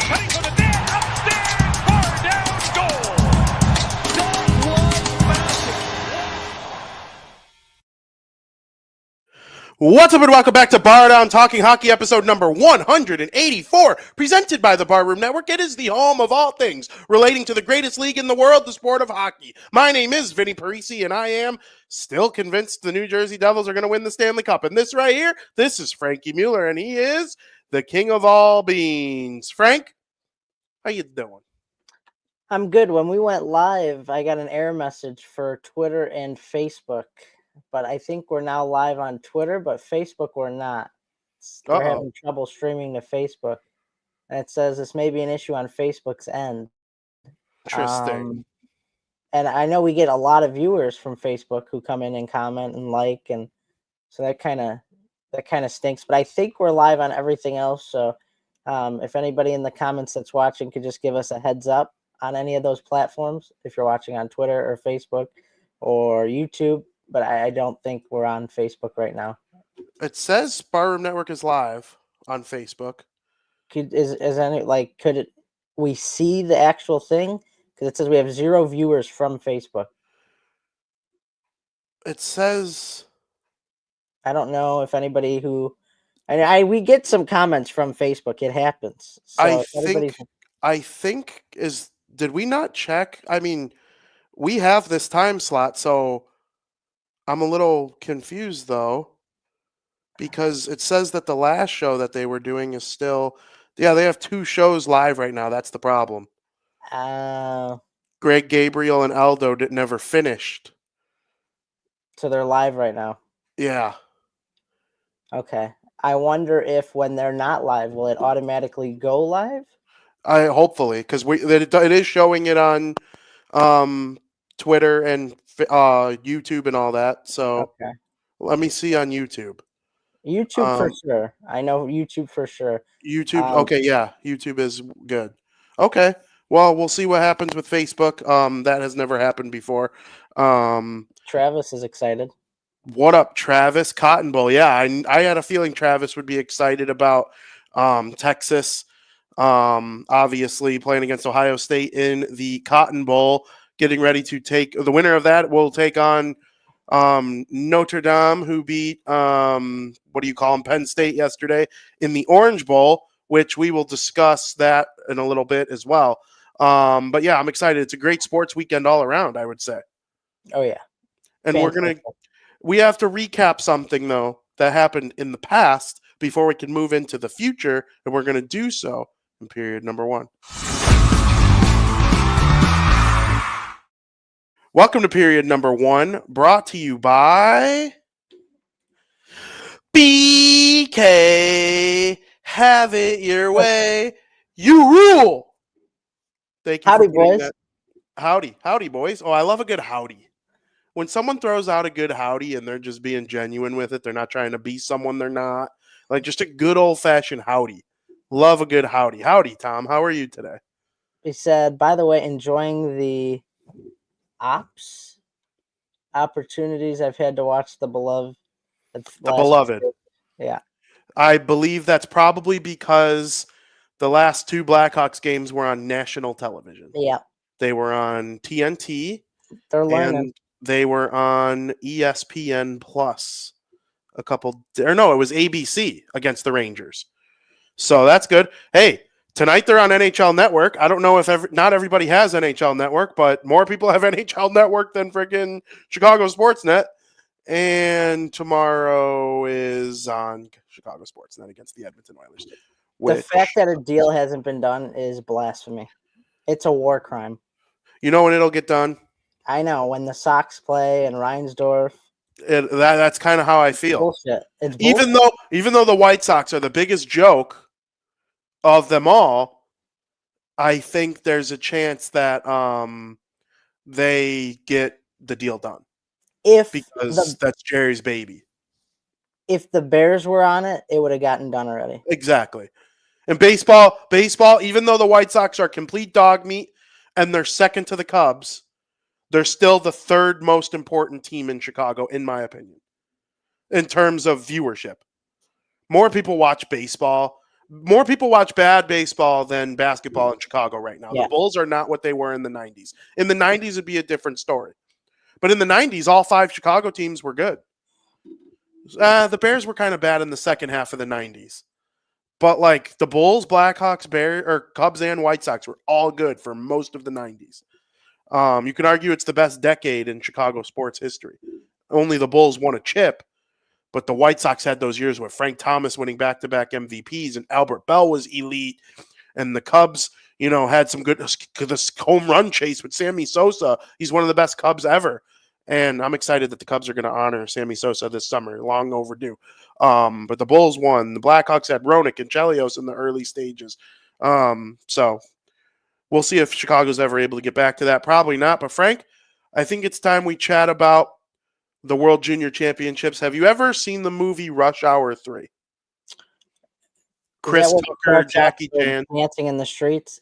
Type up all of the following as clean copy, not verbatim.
Cutting for the net, upstairs, Bardown, goal. Don't love basketball. What's up and welcome back to Bardown Talking Hockey episode number 184, presented by the Barroom Network. It is the home of all things relating to the greatest league in the world, the sport of hockey. My name is Vinnie Parisi, and I am still convinced the New Jersey Devils are going to win the Stanley Cup. And this right here, this is Frankie Mueller, and he is the king of all beans. Frank, how you doing? I'm good. When we went live, I got an error message for Twitter and Facebook, but I think we're now live on Twitter, but Facebook we're not. We're having trouble streaming to Facebook. And it says this may be an issue on Facebook's end. Interesting. And I know we get a lot of viewers from Facebook who come in and comment and like, and so that kind of stinks. But I think we're live on everything else. So if anybody in the comments that's watching could just give us a heads up on any of those platforms, if you're watching on Twitter or Facebook or YouTube, but I don't think we're on Facebook right now. It says Barroom Network is live on Facebook. Could we see the actual thing? Because it says we have 0 viewers from Facebook. It says, I don't know if anybody who, we get some comments from Facebook. It happens. So I think did we not check? I mean, we have this time slot, so I'm a little confused though, because it says that the last show that they were doing is still, they have 2 shows live right now. That's the problem. Greg Gabriel and Aldo never finished. So they're live right now. Yeah. Okay. I wonder if when they're not live, will it automatically go live? Hopefully, because it is showing it on Twitter and YouTube and all that. So okay. Let me see on YouTube. YouTube for sure. I know YouTube for sure. YouTube. Okay, yeah. YouTube is good. Okay. Well, we'll see what happens with Facebook. That has never happened before. Travis is excited. What up, Travis? Cotton Bowl. Yeah, I had a feeling Travis would be excited about Texas. Obviously playing against Ohio State in the Cotton Bowl, getting ready to take the winner of that will take on Notre Dame, who beat Penn State yesterday in the Orange Bowl, which we will discuss that in a little bit as well. But yeah, I'm excited. It's a great sports weekend all around, I would say. Oh yeah. And we have to recap something though that happened in the past before we can move into the future, and we're going to do so in period number 1. Welcome to period number 1, brought to you by BK. Have it your way. You rule. Thank you. Howdy, boys. Howdy, boys. Oh, I love a good howdy. When someone throws out a good howdy and they're just being genuine with it, they're not trying to be someone they're not. Like just a good old-fashioned howdy. Love a good howdy. Howdy, Tom. How are you today? He said, by the way, enjoying the opportunities I've had to watch the beloved. Yeah. I believe that's probably because the last 2 Blackhawks games were on national television. Yeah. They were on TNT. They're learning. And they were on ESPN Plus it was ABC against the Rangers. So that's good. Hey, tonight they're on NHL Network. I don't know if not everybody has NHL Network, but more people have NHL Network than freaking Chicago Sportsnet. And tomorrow is on Chicago Sportsnet against the Edmonton Oilers. The fact that a deal hasn't been done is blasphemy. It's a war crime. You know when it'll get done? I know, when the Sox play and Reinsdorf. That's kind of how I feel. Bullshit. It's bullshit. Even though the White Sox are the biggest joke of them all, I think there's a chance that they get the deal done because that's Jerry's baby. If the Bears were on it, it would have gotten done already. Exactly. And baseball, even though the White Sox are complete dog meat and they're second to the Cubs, they're still the third most important team in Chicago, in my opinion, in terms of viewership. More people watch baseball. More people watch bad baseball than basketball in Chicago right now. Yeah. The Bulls are not what they were in the 90s. In the 90s, it'd be a different story. But in the 90s, all 5 Chicago teams were good. The Bears were kind of bad in the second half of the 90s. But like the Bulls, Blackhawks, Cubs, and White Sox were all good for most of the 90s. You can argue it's the best decade in Chicago sports history. Only the Bulls won a chip, but the White Sox had those years with Frank Thomas winning back-to-back MVPs and Albert Bell was elite. And the Cubs, had some good this home run chase with Sammy Sosa. He's one of the best Cubs ever. And I'm excited that the Cubs are going to honor Sammy Sosa this summer. Long overdue. But the Bulls won. The Blackhawks had Roenick and Chelios in the early stages. So we'll see if Chicago's ever able to get back to that. Probably not. But Frank, I think it's time we chat about the World Junior Championships. Have you ever seen the movie Rush Hour 3? Chris Tucker, Jackie Chan. Dancing in the streets.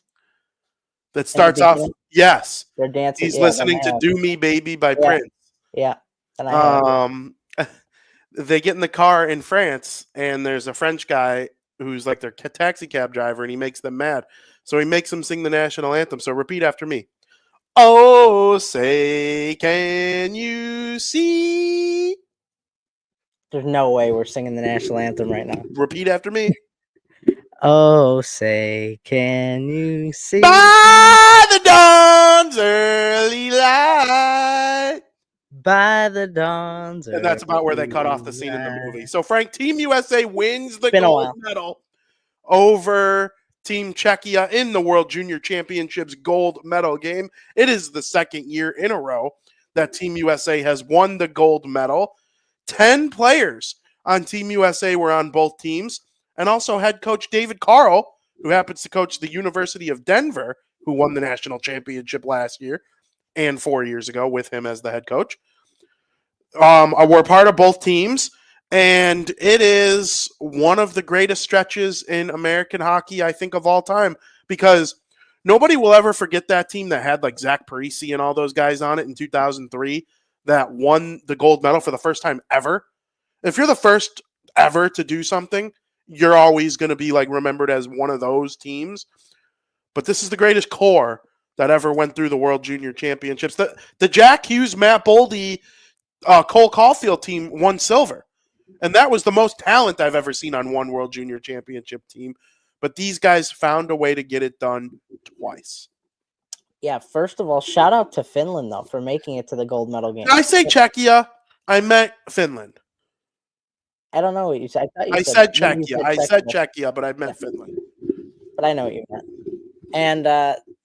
That starts off, yes. They're dancing. He's listening to Do Me Baby by Prince. Yeah. They get in the car in France, and there's a French guy who's like their taxi cab driver, and he makes them mad. So he makes them sing the national anthem. So repeat after me. Oh, say, can you see? There's no way we're singing the national anthem right now. Repeat after me. Oh, say, can you see? By the dawn's early light. By the dawn's And that's about where they cut off the scene in the movie. So, Frank, Team USA wins the gold medal over Team Czechia in the World Junior Championships gold medal game. It is the second year in a row that Team USA has won the gold medal. 10 players on Team USA were on both teams. And also head coach David Carl, who happens to coach the University of Denver, who won the national championship last year and 4 years ago with him as the head coach. We're part of both teams, and it is one of the greatest stretches in American hockey, I think, of all time, because nobody will ever forget that team that had like Zach Parise and all those guys on it in 2003 that won the gold medal for the first time ever. If you're the first ever to do something, you're always going to be like remembered as one of those teams. But this is the greatest core that ever went through the World Junior Championships. The Jack Hughes, Matt Boldy, Cole Caulfield team won silver. And that was the most talent I've ever seen on one World Junior Championship team. But these guys found a way to get it done twice. Yeah, first of all, shout out to Finland, though, for making it to the gold medal game. Did I say Czechia? I meant Finland. I don't know what you said. I said Czechia. I said Czechia, but I meant Finland. But I know what you meant. And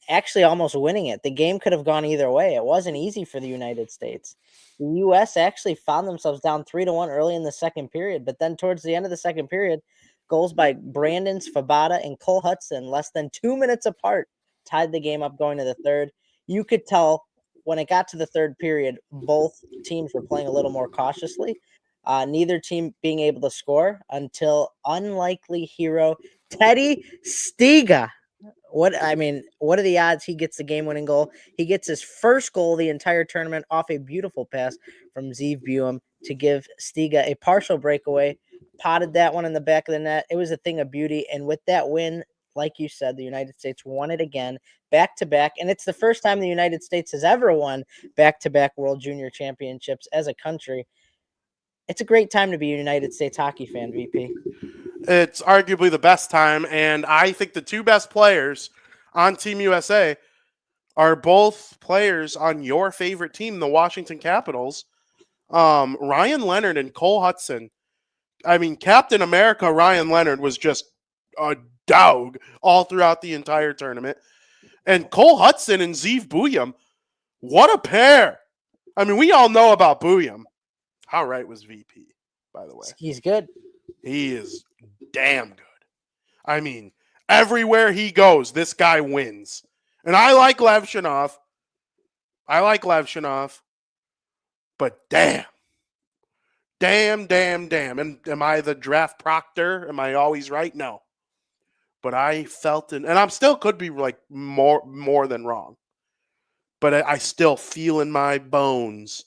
actually almost winning it. The game could have gone either way. It wasn't easy for the United States. The U.S. actually found themselves down 3-1 early in the second period. But then towards the end of the second period, goals by Brandon Svoboda and Cole Hudson, less than 2 minutes apart, tied the game up going to the third. You could tell when it got to the third period, both teams were playing a little more cautiously. Neither team being able to score until unlikely hero Teddy Stiga. What are the odds he gets the game-winning goal? He gets his first goal of the entire tournament off a beautiful pass from Zeev Buem to give Stiga a partial breakaway. Potted that one in the back of the net. It was a thing of beauty. And with that win, like you said, the United States won it again, back-to-back. And it's the first time the United States has ever won back-to-back World Junior Championships as a country. It's a great time to be a United States hockey fan, VP. It's arguably the best time, and I think the two best players on Team USA are both players on your favorite team, the Washington Capitals. Ryan Leonard and Cole Hudson. I mean, Captain America Ryan Leonard was just a dog all throughout the entire tournament. And Cole Hudson and Zeev Buem, what a pair. I mean, we all know about Buem. How right was VP, by the way? He's good. He is damn good. I mean, everywhere he goes, this guy wins. And I like Levshinov. But damn. And am I the draft proctor? Am I always right? No. But I felt it, and I'm still could be like more than wrong. But I still feel in my bones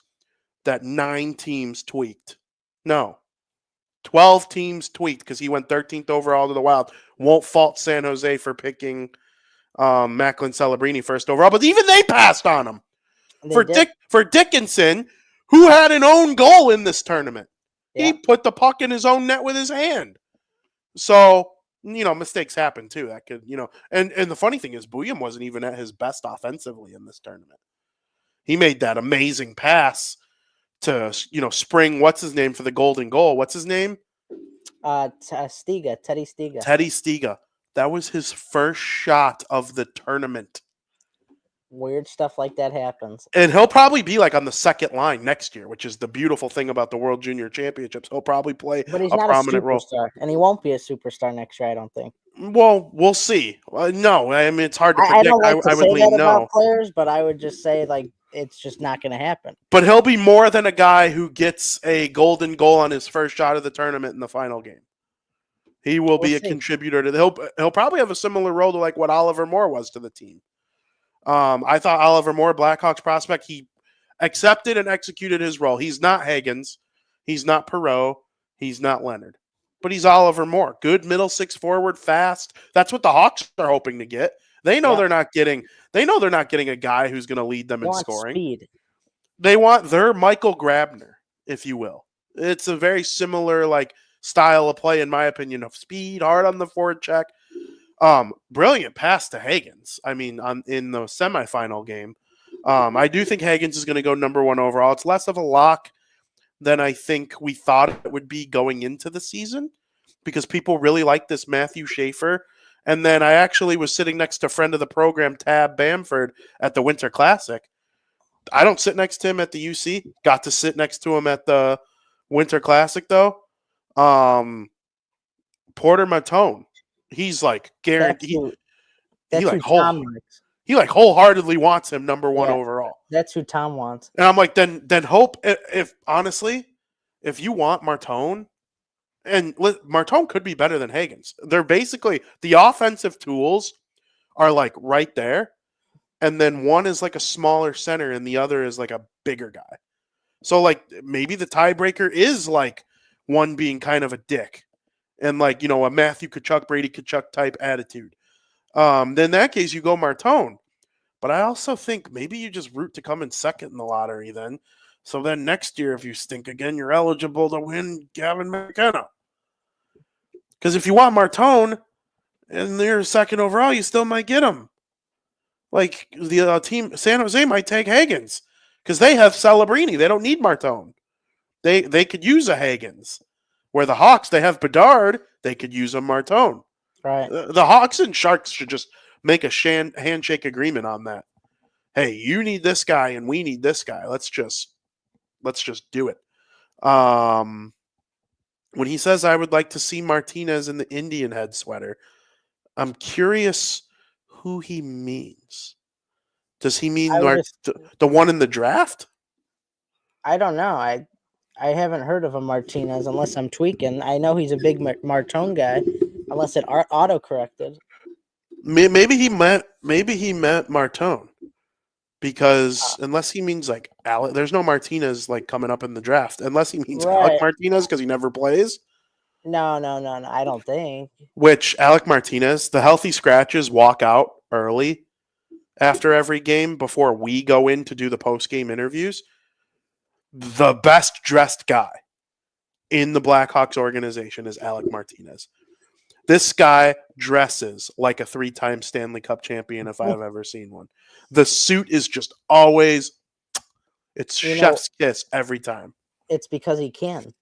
that 9 teams tweaked. No. 12 teams tweaked because he went 13th overall to the Wild. Won't fault San Jose for picking Macklin Celebrini first overall, but even they passed on him. For Dickinson, who had an own goal in this tournament. Yeah. He put the puck in his own net with his hand. So, mistakes happen too. That could, and the funny thing is Bouillon wasn't even at his best offensively in this tournament. He made that amazing pass to, spring, what's his name for the golden goal? What's his name? Teddy Stiga. Teddy Stiga. That was his first shot of the tournament. Weird stuff like that happens. And he'll probably be like on the second line next year, which is the beautiful thing about the World Junior Championships. He'll probably play but he's a not prominent role. And he won't be a superstar next year, I don't think. Well, we'll see. No, I mean, it's hard to predict. I don't like to I would say lean that about no. players, but I would just say, like, it's just not going to happen. But he'll be more than a guy who gets a golden goal on his first shot of the tournament in the final game. He will be a contributor to he'll probably have a similar role to like what Oliver Moore was to the team. I thought Oliver Moore, Blackhawks prospect, he accepted and executed his role. He's not Hagens. He's not Perreault. He's not Leonard. But he's Oliver Moore. Good middle six forward, fast. That's what the Hawks are hoping to get. They know they're not getting a guy who's going to lead them in scoring. Speed. They want their Michael Grabner, if you will. It's a very similar style of play, in my opinion, of speed, hard on the forward check. Brilliant pass to Hagens. I mean, in the semifinal game. I do think Hagens is going to go number 1 overall. It's less of a lock than I think we thought it would be going into the season because people really like this Matthew Schaefer. And then I actually was sitting next to a friend of the program, Tab Bamford, at the Winter Classic. I don't sit next to him at the UC. Got to sit next to him at the Winter Classic, though. Porter Matone. He's like guaranteed. He wholeheartedly wants him number 1 overall. That's who Tom wants. And I'm like, then hope if honestly, if you want Martone, and Martone could be better than Hagens. They're basically the offensive tools are like right there. And then one is like a smaller center and the other is like a bigger guy. So like maybe the tiebreaker is like one being kind of a dick and like, a Matthew Tkachuk, Brady Tkachuk type attitude. Then in that case, you go Martone. But I also think maybe you just root to come in second in the lottery then. So then next year, if you stink again, you're eligible to win Gavin McKenna. Because if you want Martone and you're second overall, you still might get him. Like the team, San Jose might take Hagens because they have Celebrini. They don't need Martone. They could use a Hagens. Where the Hawks, they have Bedard. They could use a Martone. Right. The Hawks and Sharks should just make a handshake agreement on that. Hey, you need this guy and we need this guy. Let's just do it. When he says I would like to see Martinez in the Indian head sweater, I'm curious who he means. Does he mean the one in the draft? I don't know. I haven't heard of a Martinez unless I'm tweaking. I know he's a big Martone guy, unless it auto-corrected. Maybe he meant Martone. Because unless he means like Alec, there's no Martinez like coming up in the draft. Unless he means Alec Martinez because he never plays. No. I don't think. Which Alec Martinez, the healthy scratches walk out early after every game before we go in to do the post-game interviews. The best dressed guy in the Blackhawks organization is Alec Martinez. This guy dresses like a 3-time Stanley Cup champion if I've ever seen one. The suit is just always, it's chef's kiss every time. It's because he can.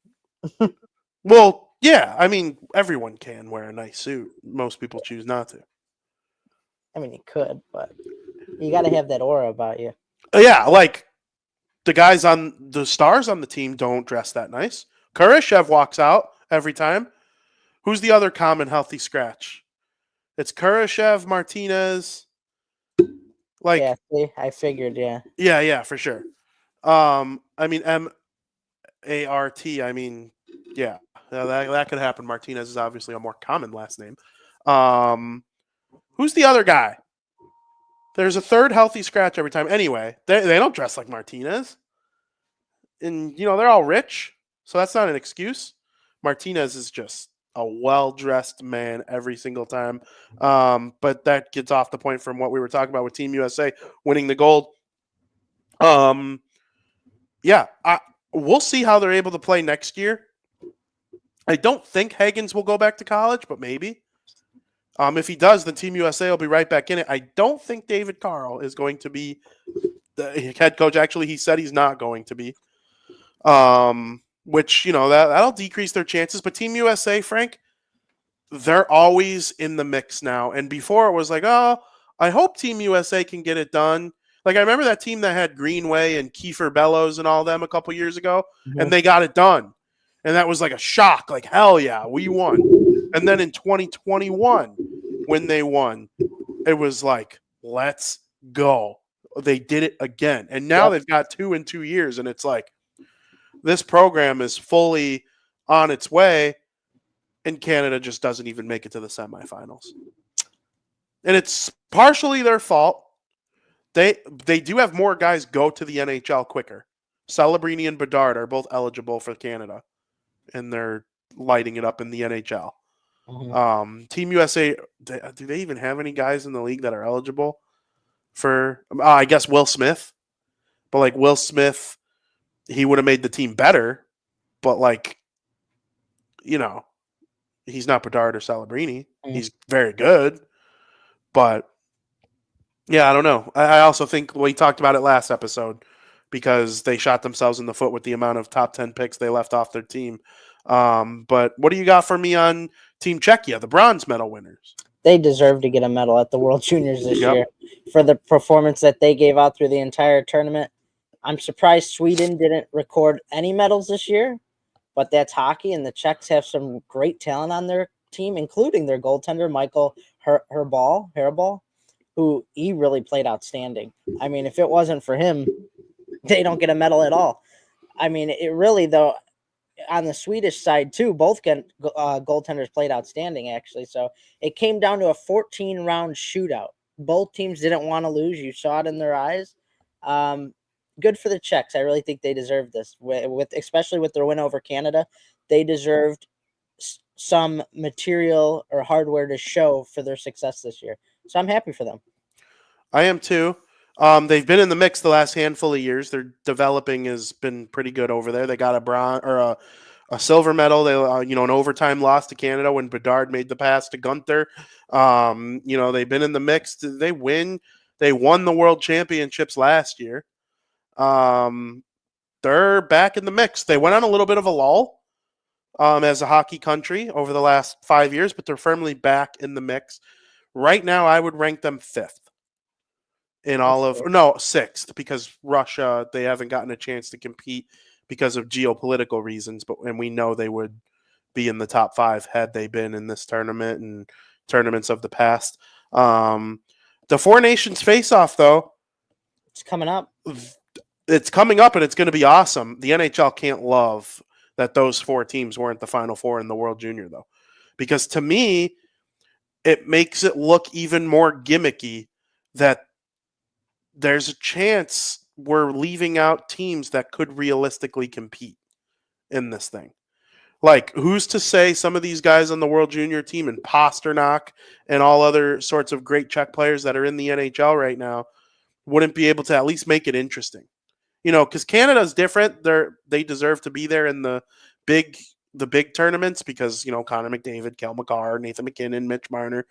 Well, yeah. I mean, everyone can wear a nice suit. Most people choose not to. I mean, you could, but you got to have that aura about you. Yeah, like the stars on the team don't dress that nice. Kurashev walks out every time. Who's the other common healthy scratch? It's Kurashev, Martinez. Like, Yeah, see, I figured, yeah. yeah, for sure. I mean, MART. I mean, yeah, that could happen. Martinez is obviously a more common last name. Who's the other guy? There's a third healthy scratch every time. Anyway, they don't dress like Martinez. And, they're all rich, so that's not an excuse. Martinez is just a well-dressed man every single time. But that gets off the point from what we were talking about with Team USA winning the gold. Yeah, we'll see how they're able to play next year. I don't think Higgins will go back to college, but maybe. If he does, then Team USA will be right back in it. I don't think David Carl is going to be the head coach. Actually, he said he's not going to be. Which, that'll decrease their chances. But Team USA, Frank, they're always in the mix now. And before it was like, oh, I hope Team USA can get it done. Like, I remember that team that had Greenway and Kiefer Bellows and all them a couple years ago, and they got it done. And that was like a shock. Like, hell yeah, we won. And then in 2021, when they won, it was like, let's go. They did it again. And now they've got 2 in 2 years, and it's like, this program is fully on its way, and Canada just doesn't even make it to the semifinals. And it's partially their fault. They do have more guys go to the NHL quicker. Celebrini and Bedard are both eligible for Canada, and they're lighting it up in the NHL. Mm-hmm. Team USA, do they even have any guys in the league that are eligible for, I guess, Will Smith? But, like, Will Smith, he would have made the team better, but, like, he's not Bedard or Celebrini. Mm-hmm. He's very good, but yeah, I don't know. I also think we talked about it last episode because they shot themselves in the foot with the amount of top 10 picks they left off their team. But what do you got for me on Team Czechia, the bronze medal winners? They deserve to get a medal at the World Juniors this year for the performance that they gave out through the entire tournament. I'm surprised Sweden didn't record any medals this year, but that's hockey, and the Czechs have some great talent on their team, including their goaltender, Michael Hrabal, who he really played outstanding. I mean, if it wasn't for him, they don't get a medal at all. I mean, it really, though, on the Swedish side, too, both goaltenders played outstanding, actually. So it came down to a 14-round shootout. Both teams didn't want to lose. You saw it in their eyes. Good for the Czechs. I really think they deserve this, especially with their win over Canada. They deserved some material or hardware to show for their success this year. So I'm happy for them. I am too. They've been in the mix the last handful of years. Their developing has been pretty good over there. They got a bronze or a silver medal. They an overtime loss to Canada when Bedard made the pass to Gunther. They've been in the mix. They won the World Championships last year. They're back in the mix. They went on a little bit of a lull as a hockey country over the last 5 years, but they're firmly back in the mix. Right now, I would rank them 5th in sixth, because Russia, they haven't gotten a chance to compete because of geopolitical reasons, and we know they would be in the top 5 had they been in this tournament and tournaments of the past. The Four Nations face-off, though, it's coming up. It's coming up, and it's going to be awesome. The NHL can't love that those 4 teams weren't the Final Four in the World Junior, though, because to me, it makes it look even more gimmicky that there's a chance we're leaving out teams that could realistically compete in this thing. Like, who's to say some of these guys on the World Junior team and Pasternak and all other sorts of great Czech players that are in the NHL right now wouldn't be able to at least make it interesting? Because Canada's different. They deserve to be there in the big tournaments because, Connor McDavid, Kel McCarr, Nathan McKinnon, Mitch Marner,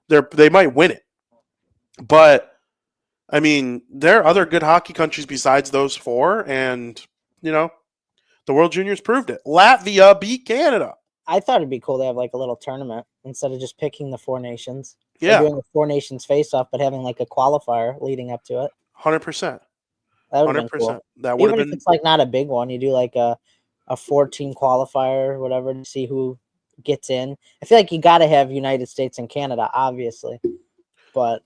they might win it. But, I mean, there are other good hockey countries besides those 4, and, the World Juniors proved it. Latvia beat Canada. I thought it'd be cool to have, like, a little tournament instead of just picking the 4 nations. Yeah. Doing the 4 nations face-off, but having, like, a qualifier leading up to it. 100%. That would have been cool. 100%. That would have Even if been it's like not a big one, you do like a 14 qualifier or whatever to see who gets in. I feel like you got to have United States and Canada, obviously, but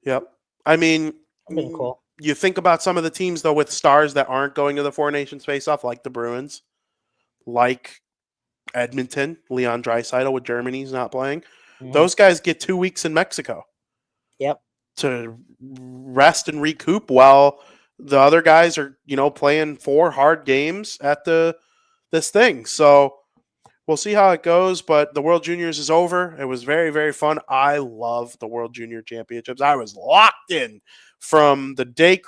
Yep. I mean, it'd been cool. you think about some of the teams though with stars that aren't going to the Four Nations face-off, like the Bruins, like Edmonton, Leon Draisaitl with Germany's not playing. Mhm. Those guys get 2 weeks in Mexico Yep. to rest and recoup while the other guys are, playing 4 hard games at this thing. So we'll see how it goes, but the World Juniors is over. It was very, very fun. I love the World Junior Championships. I was locked in from the day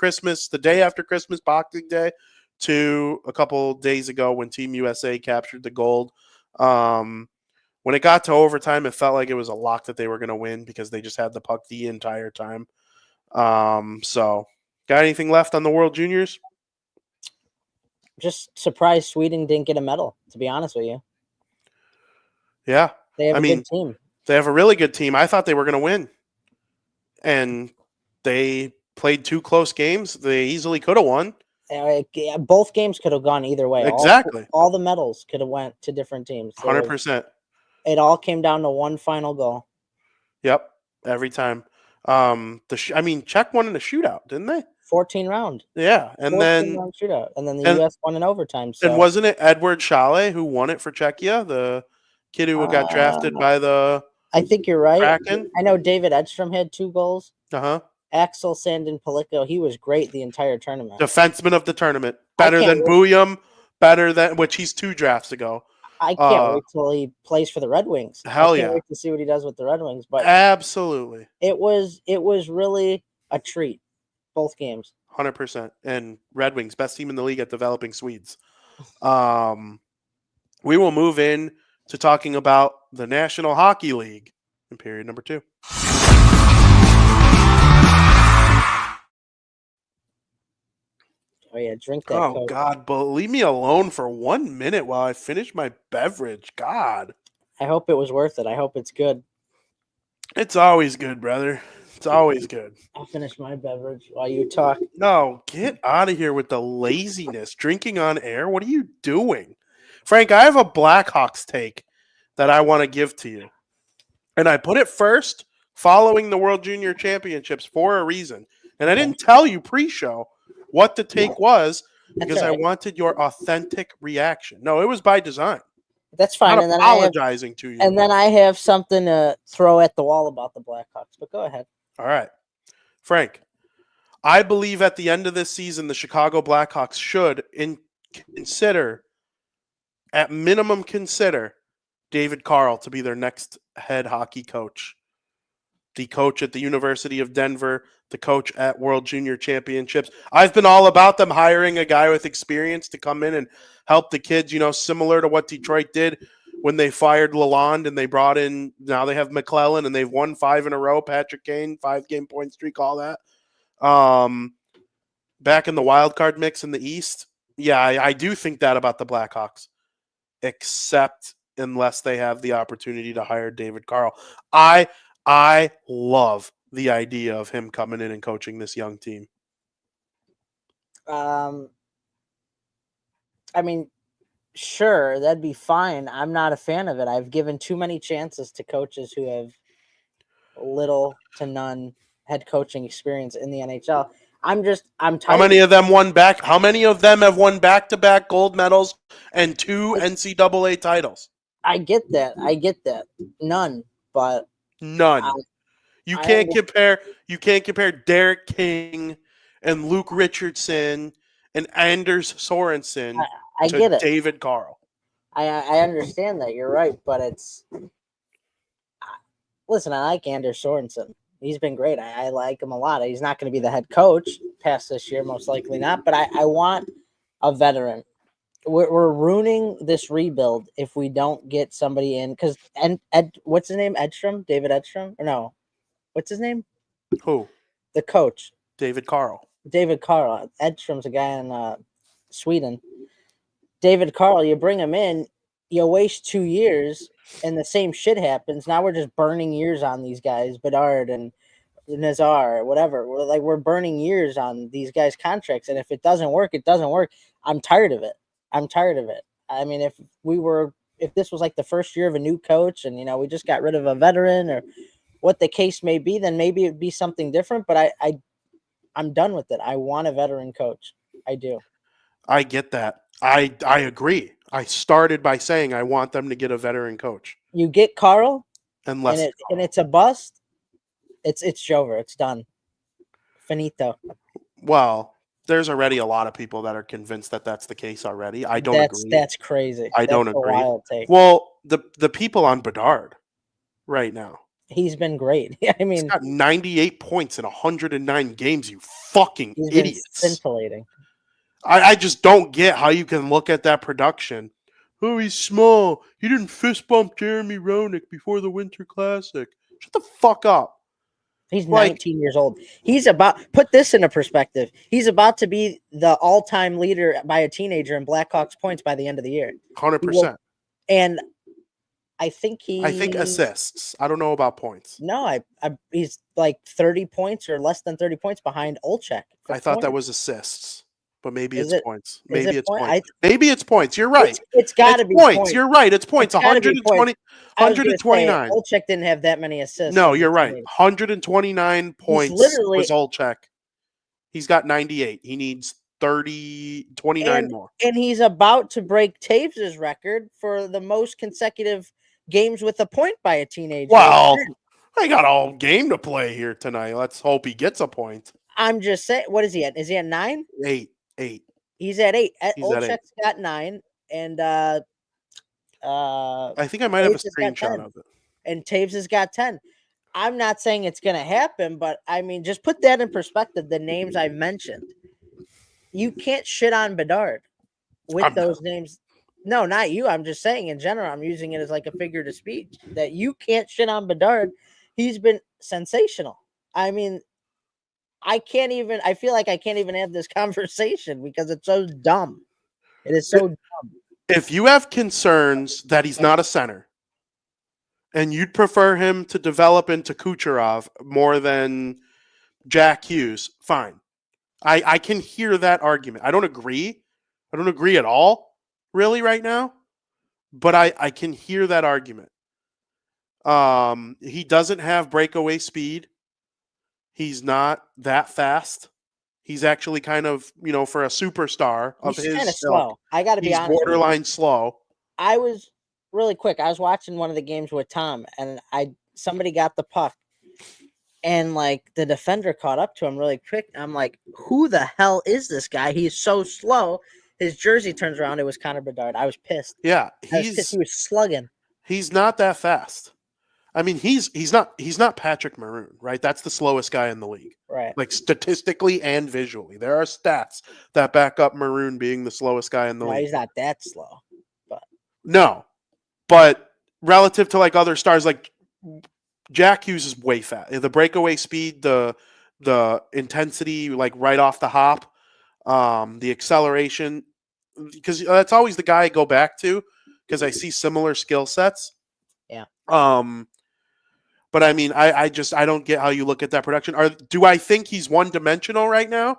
after Christmas, Boxing Day, to a couple days ago when Team USA captured the gold. When it got to overtime, it felt like it was a lock that they were going to win because they just had the puck the entire time. So, got anything left on the World Juniors? Just surprised Sweden didn't get a medal, to be honest with you. Yeah. They have a good team. They have a really good team. I thought they were going to win. And they played 2 close games. They easily could have won. Both games could have gone either way. Exactly. All the medals could have went to different teams. 100%. It all came down to one final goal. Yep. Every time. Czech won in a shootout, didn't they? 14 round. Yeah. And then round shootout. And then the US won in overtime. So. And wasn't it Edward Schale who won it for Czechia? The kid who got drafted by the I think you're right. Kraken? I know David Edstrom had 2 goals. Uh-huh. Axel Sandin Palicko, he was great the entire tournament. Defenseman of the tournament. Better than Buyum, better than which he's 2 drafts ago. I can't wait till he plays for the Red Wings. Hell yeah. I can't wait to see what he does with the Red Wings. But absolutely. It was really a treat. Both games. 100%. And Red Wings, best team in the league at developing Swedes. We will move in to talking about the National Hockey League in period number 2. Oh, yeah, drink that. Oh, Coke. God, but leave me alone for 1 minute while I finish my beverage. God. I hope it was worth it. I hope it's good. It's always good, brother. It's always good. I'll finish my beverage while you talk. No, get out of here with the laziness. Drinking on air? What are you doing? Frank, I have a Blackhawks take that I want to give to you. And I put it first following the World Junior Championships for a reason. And I didn't tell you pre-show what the take was because I wanted your authentic reaction. No, it was by design. That's fine. I'm not apologizing to you. And then I have something to throw at the wall about the Blackhawks. But go ahead. All right. Frank, I believe at the end of this season, the Chicago Blackhawks should at minimum consider David Carl to be their next head hockey coach. The coach at the University of Denver, the coach at World Junior Championships. I've been all about them hiring a guy with experience to come in and help the kids, similar to what Detroit did when they fired Lalonde and they brought in, now they have McClellan and they've won 5 in a row. Patrick Kane, 5-game point streak, all that. Back in the wild card mix in the East. Yeah, I do think that about the Blackhawks, except unless they have the opportunity to hire David Carl. I love the idea of him coming in and coaching this young team. Sure, that'd be fine. I'm not a fan of it. I've given too many chances to coaches who have little to none head coaching experience in the NHL. I'm tired. How many of them won back? How many of them have won back-to-back gold medals and 2 NCAA titles? I get that. None, but none. You can't compare Derek King and Luke Richardson and Anders Sorensen to David Carl. I understand that. You're right, but listen, I like Anders Sorensen. He's been great. I like him a lot. He's not going to be the head coach past this year, most likely not, but I want a veteran. We're ruining this rebuild if we don't get somebody in, because what's his name? Edstrom? David Edstrom? Or no? What's his name? Who? The coach. David Carl. Edstrom's a guy in Sweden. David Carl, you bring him in, you waste 2 years, and the same shit happens. Now we're just burning years on these guys, Bedard and Nazar, or whatever. We're burning years on these guys' contracts, and if it doesn't work, it doesn't work. I'm tired of it. I mean, if this was like the first year of a new coach, and we just got rid of a veteran or what the case may be, then maybe it'd be something different. But I'm done with it. I want a veteran coach. I do. I get that. I agree. I started by saying I want them to get a veteran coach. You get Carl, Unless and it's a bust. It's over. It's done. Finito. Well, there's already a lot of people that are convinced that that's the case already. I don't agree. That's crazy. I don't That's a agree. wild take. Well, the people on Bedard right now. He's been great. I He's mean, got 98 points in 109 games, you fucking he's been idiots. scintillating. I just don't get how you can look at that production. Oh, he's small. He didn't fist bump Jeremy Roenick before the Winter Classic. Shut the fuck up. He's 19 years old. He's put this into perspective. He's about to be the all-time leader by a teenager in Blackhawks points by the end of the year. 100%. And I think assists. I don't know about points. No, he's like 30 points or less than 30 points behind Olczyk. I thought that was assists. But maybe it's points. Maybe it's points. Maybe it's points. You're right. It's got to be points. You're right. It's points. 120, 129. Olczyk didn't have that many assists. No, you're right. 129 points was Olczyk. He's got 98. He needs 29 more. And he's about to break Taves' record for the most consecutive games with a point by a teenager. Well, I got all game to play here tonight. Let's hope he gets a point. I'm just saying. What is he at? Is he at 9? 8. He's at 8. Olczyk's got 9, and I think I might have a screenshot of it. And Taves has got 10. I'm not saying it's going to happen, but I mean, just put that in perspective. The names I mentioned, you can't shit on Bedard with those names. No, not you. I'm just saying in general. I'm using it as like a figure of speech that you can't shit on Bedard. He's been sensational. I mean, I feel like I can't even have this conversation because it's so dumb. It is so dumb. If you have concerns that he's not a center and you'd prefer him to develop into Kucherov more than Jack Hughes, fine. I can hear that argument. I don't agree. I don't agree at all, really, right now. But I can hear that argument. He doesn't have breakaway speed. He's not that fast. He's actually kind of, for a superstar of his kind of slow. I got to be honest. He's borderline slow. I was really quick. I was watching one of the games with Tom, and somebody got the puck, and like the defender caught up to him really quick. I'm like, who the hell is this guy? He's so slow. His jersey turns around. It was Connor Bedard. I was pissed. Yeah, he was slugging. He's not that fast. I mean, he's not Patrick Maroon, right? That's the slowest guy in the league. Right. Like statistically and visually. There are stats that back up Maroon being the slowest guy in the league. He's not that slow. No. But relative to like other stars, like Jack Hughes is way fast. The breakaway speed, the intensity, like right off the hop, the acceleration, because that's always the guy I go back to because I see similar skill sets. Yeah. But I mean, I don't get how you look at that production. Do I think he's one-dimensional right now?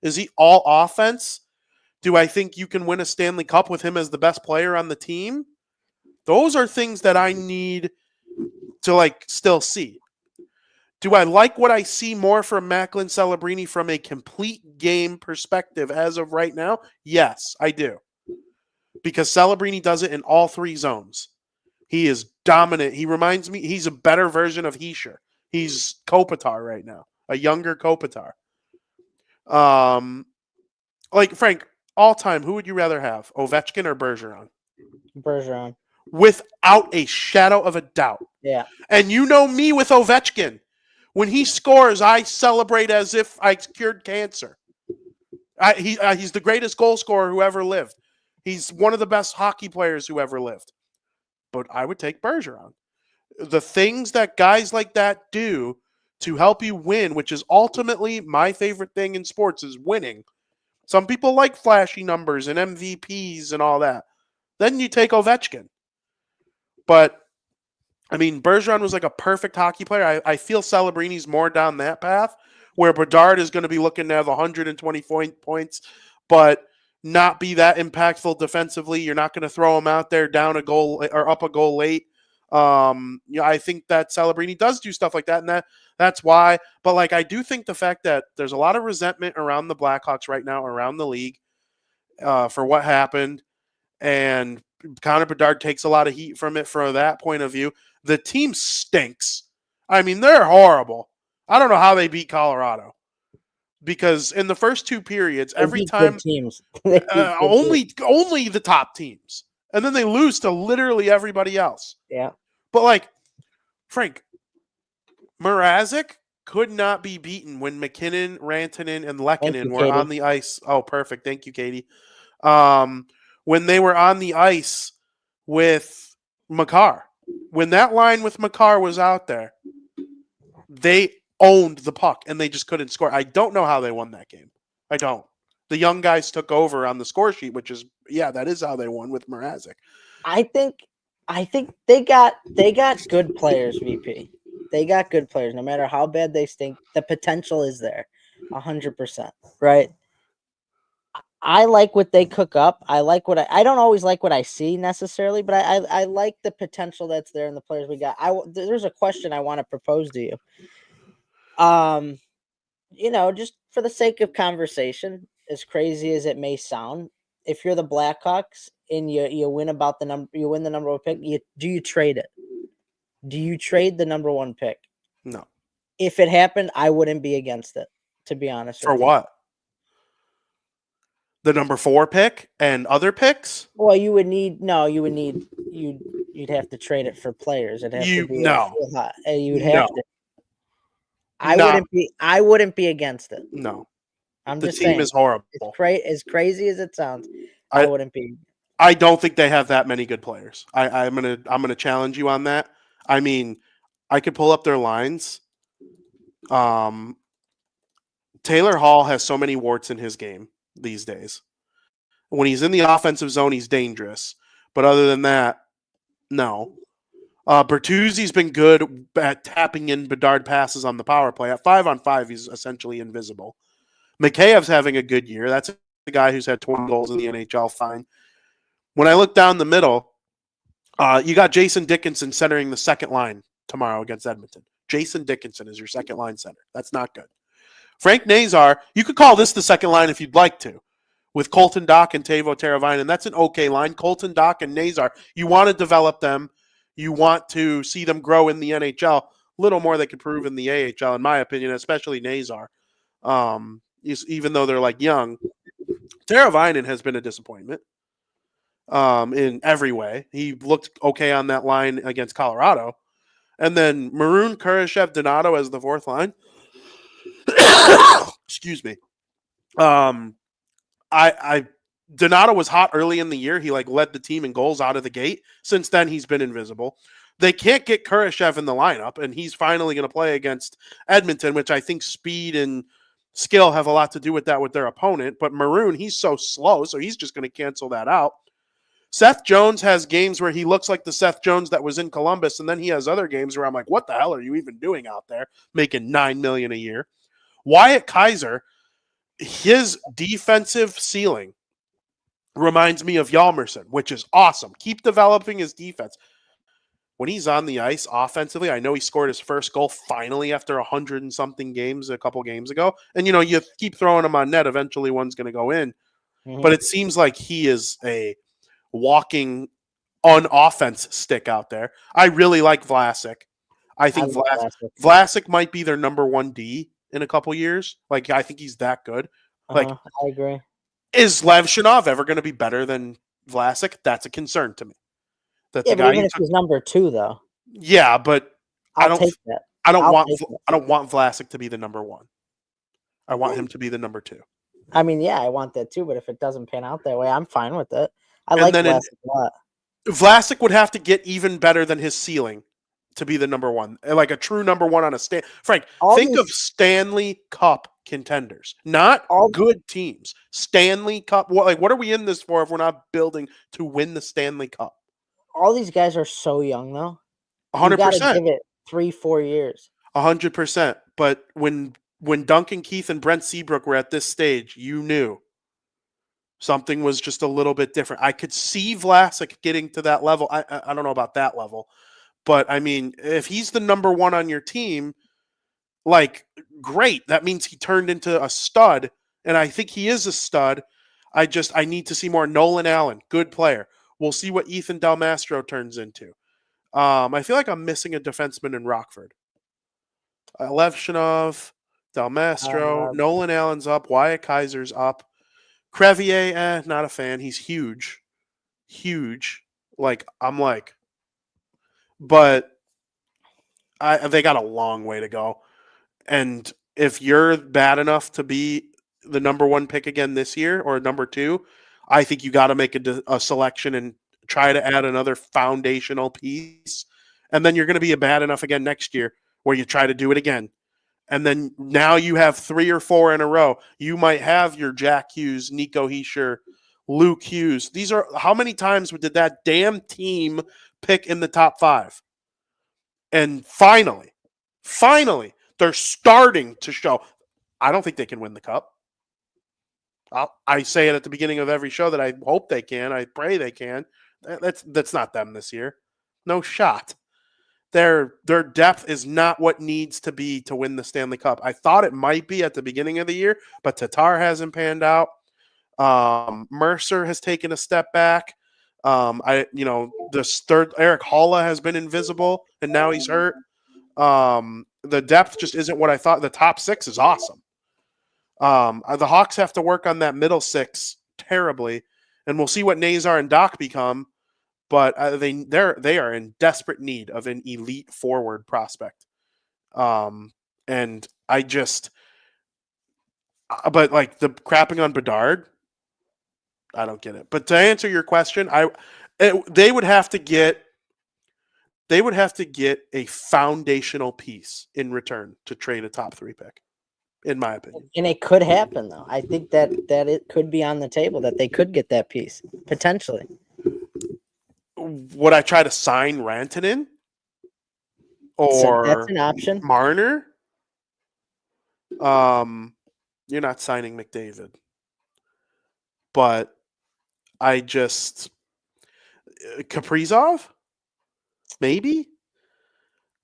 Is he all offense? Do I think you can win a Stanley Cup with him as the best player on the team? Those are things that I need to like still see. Do I like what I see more from Macklin Celebrini from a complete game perspective as of right now? Yes, I do. Because Celebrini does it in all 3 zones. He is dominant. He reminds me, he's a better version of Hischier. He's Kopitar right now, a younger Kopitar. Like Frank, all time, who would you rather have, Ovechkin or Bergeron? Bergeron. Without a shadow of a doubt. Yeah. And you know me with Ovechkin. When he scores, I celebrate as if I cured cancer. He's the greatest goal scorer who ever lived. He's one of the best hockey players who ever lived. But I would take Bergeron. The things that guys like that do to help you win, which is ultimately my favorite thing in sports, is winning. Some people like flashy numbers and MVPs and all that. Then you take Ovechkin. But I mean, Bergeron was like a perfect hockey player. I feel Celebrini's more down that path, where Bedard is going to be looking to have 120 points, but not be that impactful defensively. You're not going to throw him out there down a goal or up a goal late. I think that Celebrini does do stuff like that, and that's why. But like, I do think the fact that there's a lot of resentment around the Blackhawks right now, around the league, for what happened, and Connor Bedard takes a lot of heat from it from that point of view. The team stinks. I mean, they're horrible. I don't know how they beat Colorado, because in the first two periods, every time teams, teams. only the top teams, and then they lose to literally everybody else. Yeah, but like Frank, Mrazek could not be beaten when McKinnon, Rantanen, and Lehkonen were on the ice. Oh, perfect. Thank you, Katie. When they were on the ice with Makar. When that line with Makar was out there, they owned the puck and they just couldn't score. I don't know how they won that game. I don't. The young guys took over on the score sheet, which is, that is how they won with Mrazek. I think they got good players, VP. They got good players. No matter how bad they stink, the potential is there, 100%. Right? I like what they cook up. I like what I don't always like what I see necessarily, but I like the potential that's there in the players we got. There's a question I want to propose to you. Just for the sake of conversation, as crazy as it may sound, if you're the Blackhawks and you win the number one pick, do you trade it? Do you trade the number one pick? No. If it happened, I wouldn't be against it, to be honest. For what? The number 4 pick and other picks? Well, you'd have to trade it for players. It'd have to be you'd have to. I wouldn't be against it. No. I'm the just team saying, is horrible. As crazy as it sounds, I wouldn't be. I don't think they have that many good players. I'm gonna challenge you on that. I mean, I could pull up their lines. Taylor Hall has so many warts in his game these days. When he's in the offensive zone, he's dangerous. But other than that, no. Bertuzzi's been good at tapping in Bedard passes on the power play. At 5-on-5, he's essentially invisible. Mikheyev's having a good year. That's the guy who's had 20 goals in the NHL. Fine. When I look down the middle, you got Jason Dickinson centering the second line tomorrow against Edmonton. Jason Dickinson is your second line center. That's not good. Frank Nazar, you could call this the second line if you'd like to, with Colton Dach and Teuvo Teravainen. That's an okay line. Colton Dach and Nazar, you want to develop them. You want to see them grow in the NHL. A little more they could prove in the AHL, in my opinion, especially Nazar. Even though they're like young, Teravainen has been a disappointment in every way. He looked okay on that line against Colorado. And then Maroon, Kurashev, Donato as the fourth line. Excuse me. Donato was hot early in the year. He led the team in goals out of the gate. Since then, he's been invisible. They can't get Kurashev in the lineup, and he's finally going to play against Edmonton, which I think speed and skill have a lot to do with that with their opponent. But Maroon, he's so slow, so he's just going to cancel that out. Seth Jones has games where he looks like the Seth Jones that was in Columbus, and then he has other games where I'm like, what the hell are you even doing out there making $9 million a year? Wyatt Kaiser, his defensive ceiling reminds me of Hjalmarsson, which is awesome. Keep developing his defense. When he's on the ice offensively, I know he scored his first goal finally after 100 and something games a couple games ago. And, you keep throwing him on net. Eventually one's going to go in. Mm-hmm. But it seems like he is a walking on offense stick out there. I really like Vlasic. I think Vlasic might be their number 1 D in a couple years. I think he's that good. I agree. Is Levshinov ever going to be better than Vlasic? That's a concern to me. But even if he's number 2, though. Yeah, but I don't take that. I don't want Vlasic to be the number 1. I want him to be the number 2. I mean, yeah, I want that too, but if it doesn't pan out that way, I'm fine with it. I like Vlasic a lot. Vlasic would have to get even better than his ceiling to be the number 1, like a true number 1 on a Frank, think of Stanley Cup contenders, not good teams. Stanley Cup. What are we in this for if we're not building to win the Stanley Cup? All these guys are so young, though. You got to 100%. give it 3-4 years. 100%. But when Duncan Keith and Brent Seabrook were at this stage, you knew something was just a little bit different. I could see Vlasic getting to that level. I don't know about that level, but I mean, if he's the number one on your team, like, great. That means he turned into a stud, and I think he is a stud. I need to see more Nolan Allen, good player. We'll see what Ethan Del Mastro turns into. I feel like I'm missing a defenseman in Rockford. Levshinov, Del Mastro, Nolan Allen's up, Wyatt Kaiser's up. Crevier, not a fan. He's huge. Huge. But they got a long way to go. And if you're bad enough to be the number one pick again this year or number two, I think you got to make a selection and try to add another foundational piece. And then you're going to be bad enough again next year where you try to do it again. And then now you have 3 or 4 in a row. You might have your Jack Hughes, Nico Hischier, Luke Hughes. These are how many times did that damn team pick in the top 5? And finally, they're starting to show. I don't think they can win the cup. I say it at the beginning of every show that I hope they can. I pray they can. That's not them this year. No shot. Their depth is not what needs to be to win the Stanley Cup. I thought it might be at the beginning of the year, but Tatar hasn't panned out. Mercer has taken a step back. The third Eric Halla has been invisible, and now he's hurt. The depth just isn't what I thought. The top 6 is awesome. The Hawks have to work on that middle 6 terribly, and we'll see what Nazar and Doc become. But they are in desperate need of an elite forward prospect. And I just, but like the crapping on Bedard, I don't get it. But to answer your question, they would have to get a foundational piece in return to trade a top 3 pick, in my opinion. And it could happen, though. I think that it could be on the table that they could get that piece potentially. Would I try to sign Rantanen or that's an option? Marner? You're not signing McDavid, but I just Kaprizov, maybe.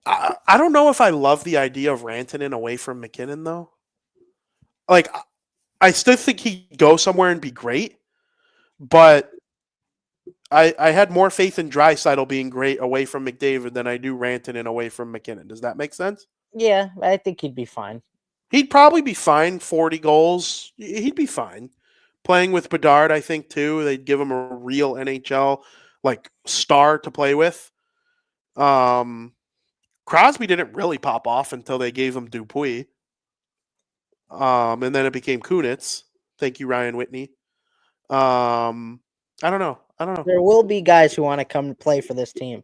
I don't know if I love the idea of Rantanen away from McKinnon though. Like, I still think he'd go somewhere and be great, but I had more faith in Draisaitl being great away from McDavid than I do Rantanen away from McKinnon. Does that make sense? Yeah, I think he'd be fine. He'd probably be fine. 40 goals. He'd be fine. Playing with Bedard, I think, too. They'd give him a real NHL star to play with. Crosby didn't really pop off until they gave him Dupuis. And then it became Kunitz. Thank you, Ryan Whitney. I don't know. There will be guys who want to come play for this team.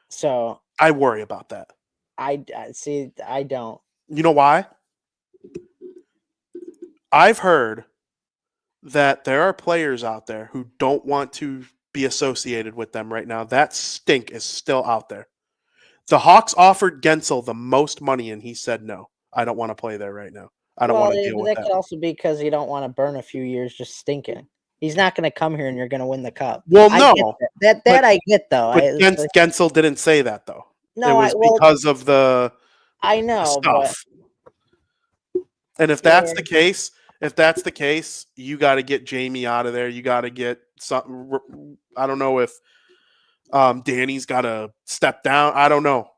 So I worry about that. I see. I don't. You know why? I've heard that there are players out there who don't want to be associated with them right now. That stink is still out there. The Hawks offered Gensel the most money, and he said no. I don't want to play there right now. I don't want to deal with that. That could also be because you don't want to burn a few years just stinking. He's not going to come here and you're going to win the cup. Well, no. I get, though. But Gensel didn't say that, though. No, it was because of the stuff. And if that's the case, you got to get Jamie out of there. You got to get something. I don't know if Danny's got to step down. I don't know.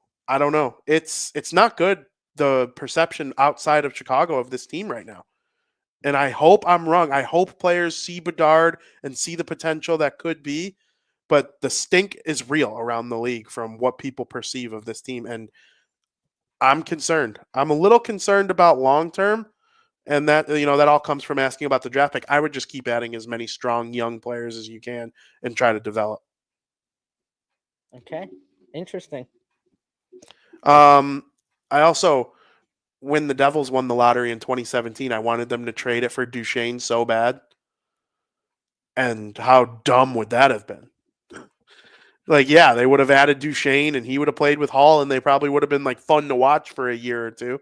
It's not good, the perception outside of Chicago of this team right now. And I hope I'm wrong. I hope players see Bedard and see the potential that could be. But the stink is real around the league from what people perceive of this team. And I'm concerned. I'm a little concerned about long-term. And that all comes from asking about the draft pick. I would just keep adding as many strong young players as you can and try to develop. Okay. Interesting. I also, when the Devils won the lottery in 2017, I wanted them to trade it for Duchesne so bad. And how dumb would that have been? Like, yeah, they would have added Duchesne and he would have played with Hall and they probably would have been like fun to watch for a year or two.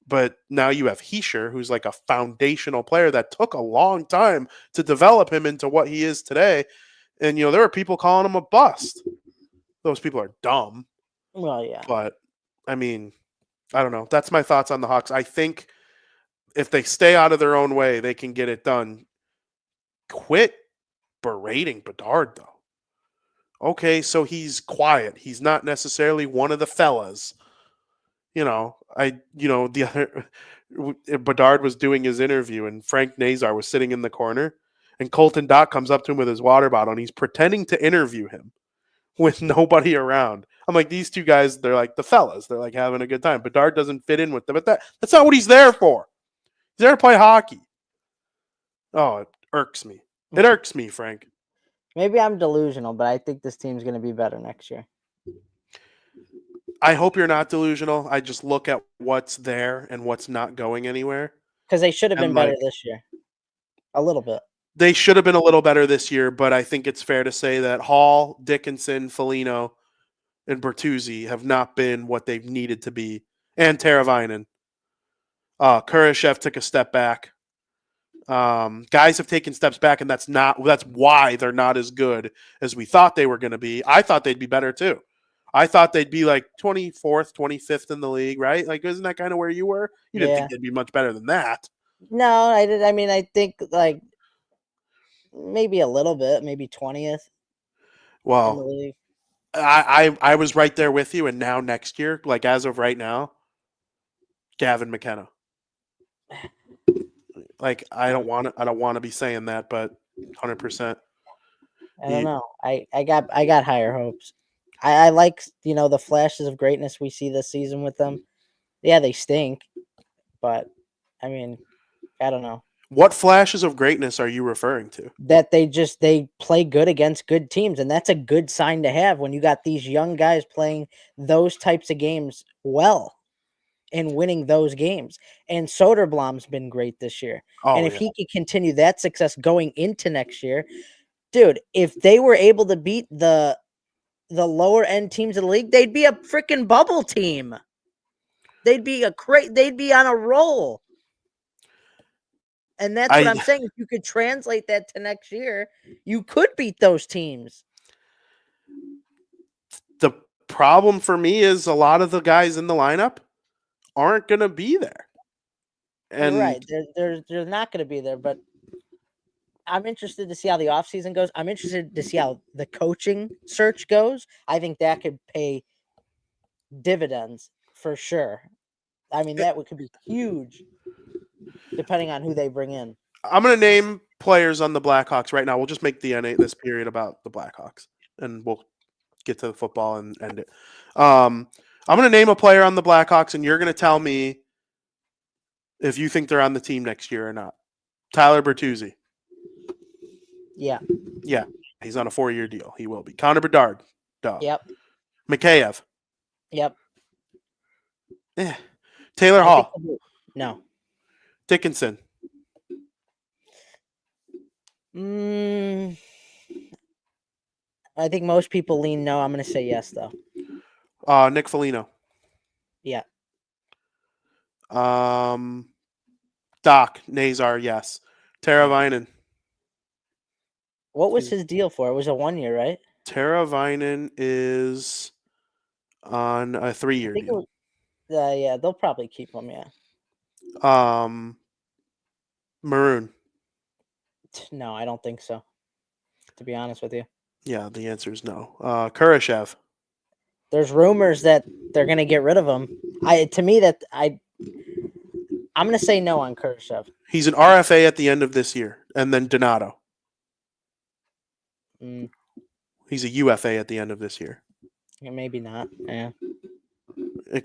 But now you have Heischer, who's like a foundational player that took a long time to develop him into what he is today. And, there are people calling him a bust. Those people are dumb. Well, yeah. But, I mean, I don't know. That's my thoughts on the Hawks. I think if they stay out of their own way, they can get it done. Quit berating Bedard, though. Okay, so he's quiet. He's not necessarily one of the fellas. The other Bedard was doing his interview and Frank Nazar was sitting in the corner and Colton Dot comes up to him with his water bottle and he's pretending to interview him with nobody around. I'm like, these two guys, they're like the fellas. They're like having a good time. Bedard doesn't fit in with them, but that's not what he's there for. He's there to play hockey. Oh, it irks me. It irks me, Frank. Maybe I'm delusional, but I think this team's going to be better next year. I hope you're not delusional. I just look at what's there and what's not going anywhere. Because they should have been better this year. A little bit. They should have been a little better this year, but I think it's fair to say that Hall, Dickinson, Foligno, and Bertuzzi have not been what they've needed to be. And Teravainen. Kurashev took a step back. Guys have taken steps back, and that's why they're not as good as we thought they were going to be. I thought they'd be better too. I thought they'd be like 24th, 25th in the league, right? Like, isn't that kind of where you were? You didn't think they'd be much better than that. No, I did. I mean, I think like maybe a little bit, maybe 20th. Well, in the league. I was right there with you, and now next year, like as of right now, Gavin McKenna. Like I don't want to be saying that, but 100%. I don't know. I got higher hopes. I like the flashes of greatness we see this season with them. Yeah, they stink, but I mean, I don't know. What flashes of greatness are you referring to? That they play good against good teams, and that's a good sign to have when you got these young guys playing those types of games well and winning those games. And Soderblom's been great this year. And if he can continue that success going into next year, dude, if they were able to beat the lower end teams of the league, they'd be a freaking bubble team. They'd be on a roll. And that's what I'm saying. If you could translate that to next year, you could beat those teams. The problem for me is a lot of the guys in the lineup aren't going to be there. And you're right. They're not going to be there, but I'm interested to see how the offseason goes. I'm interested to see how the coaching search goes. I think that could pay dividends for sure. I mean, that could be huge depending on who they bring in. I'm going to name players on the Blackhawks right now. We'll just make this period about the Blackhawks, and we'll get to the football and end it. I'm going to name a player on the Blackhawks, and you're going to tell me if you think they're on the team next year or not. Tyler Bertuzzi. Yeah. Yeah, he's on a 4-year deal. He will be. Connor Bedard. Duh. Yep. Mikheyev. Yep. Taylor Hall. No. Dickinson. I think most people lean no. I'm going to say yes, though. Nick Foligno. Yeah. Doc. Nazar, yes. Teravainen. What was his deal for? It was a 1 year, right? Teravainen is on a 3-year deal. Yeah, they'll probably keep him, yeah. Maroon. No, I don't think so, to be honest with you. Yeah, the answer is no. Kurashev. There's rumors that they're going to get rid of him. I'm going to say no on Kurashev. He's an RFA at the end of this year, and then Donato. He's a UFA at the end of this year. Yeah, maybe not. Yeah.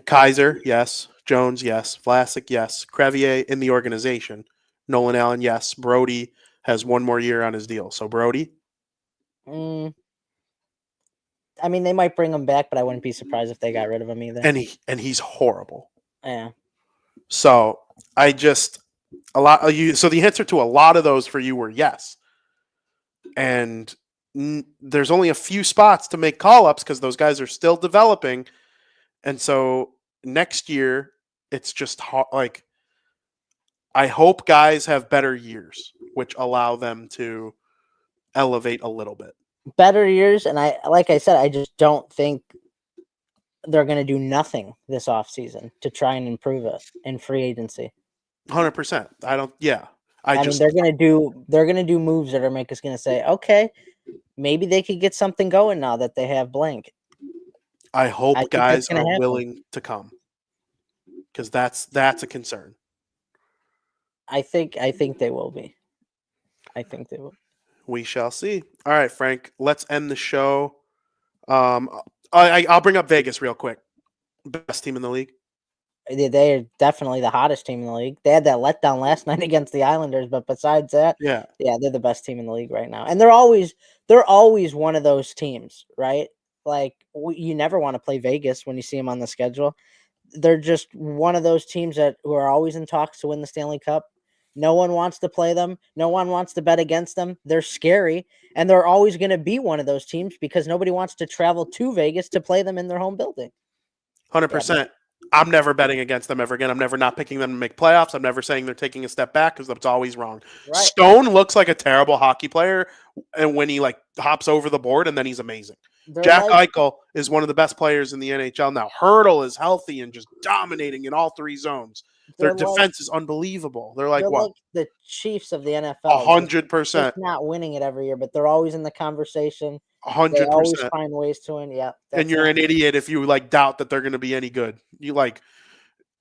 Kaiser, yes. Jones, yes. Vlasic, yes. Crevier in the organization. Nolan Allen, yes. Brody has 1 more year on his deal. So Brody? I mean, they might bring him back, but I wouldn't be surprised if they got rid of him either. And he's horrible. Yeah. So so the answer to a lot of those for you were yes. And there's only a few spots to make call-ups because those guys are still developing. And so next year, it's just like I hope guys have better years, which allow them to elevate a little bit. Better years, and like I said, I just don't think they're going to do nothing this offseason to try and improve it in free agency. 100%. I don't. Yeah. I mean, they're going to do moves that are make us going to say, okay, maybe they could get something going now that they have blank. I hope I think guys that's gonna are happen. willing to come, because that's a concern. I think they will be. I think they will. We shall see. All right, Frank. Let's end the show. I'll bring up Vegas real quick. Best team in the league. They're definitely the hottest team in the league. They had that letdown last night against the Islanders, but besides that, Yeah, they're the best team in the league right now. And they're always one of those teams, right? Like you never want to play Vegas when you see them on the schedule. They're just one of those teams who are always in talks to win the Stanley Cup. No one wants to play them. No one wants to bet against them. They're scary, and they're always going to be one of those teams because nobody wants to travel to Vegas to play them in their home building. 100%. I'm never betting against them ever again. I'm never not picking them to make playoffs. I'm never saying they're taking a step back because that's always wrong. Right. Stone looks like a terrible hockey player, and when he like hops over the board, and then he's amazing. Jack Eichel is one of the best players in the NHL now. Hurdle is healthy and just dominating in all three zones. Their defense is unbelievable. They're what? Like the Chiefs of the NFL. 100%. Just not winning it every year, but they're always in the conversation. 100%. They always find ways to win. Yeah. And you're an idiot if you like doubt that they're going to be any good. You like,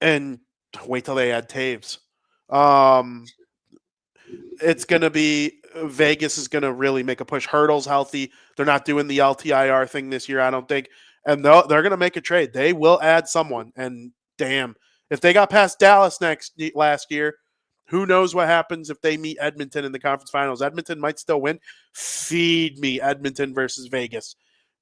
and wait till they add Taves. It's going to be Vegas is going to really make a push. Hurdle's healthy. They're not doing the LTIR thing this year, I don't think. And they're going to make a trade. They will add someone. And damn, if they got past Dallas last year, who knows what happens if they meet Edmonton in the conference finals. Edmonton might still win. Feed me Edmonton versus Vegas.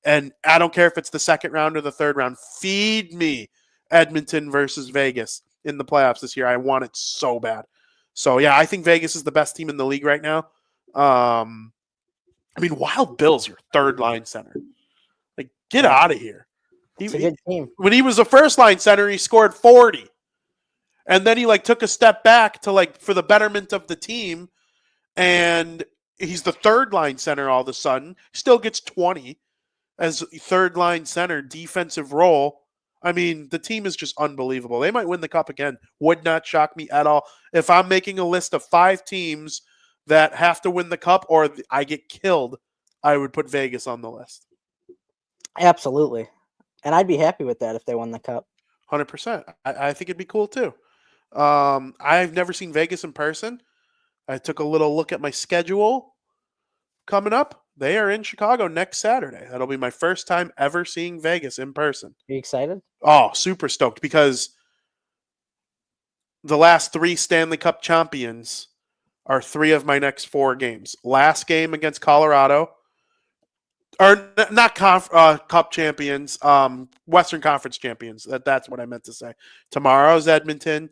And I don't care if it's the second round or the third round. Feed me Edmonton versus Vegas in the playoffs this year. I want it so bad. So, yeah, I think Vegas is the best team in the league right now. I mean, Wild Bill's your third-line center. Like, get out of here. It's a good team. When he was a first-line center, he scored 40. And then he, took a step back to, for the betterment of the team. And he's the third-line center all of a sudden. Still gets 20 as third-line center, defensive role. I mean, the team is just unbelievable. They might win the cup again. Would not shock me at all. If I'm making a list of 5 teams that have to win the cup or I get killed, I would put Vegas on the list. Absolutely. And I'd be happy with that if they won the cup. 100%. I think it'd be cool too. I've never seen Vegas in person. I took a little look at my schedule coming up. They are in Chicago next Saturday. That'll be my first time ever seeing Vegas in person. Are you excited? Oh, super stoked because the last 3 Stanley Cup champions are 3 of my next 4 games. Last game against Colorado, or not Cup champions, Western Conference champions. That's what I meant to say. Tomorrow's Edmonton,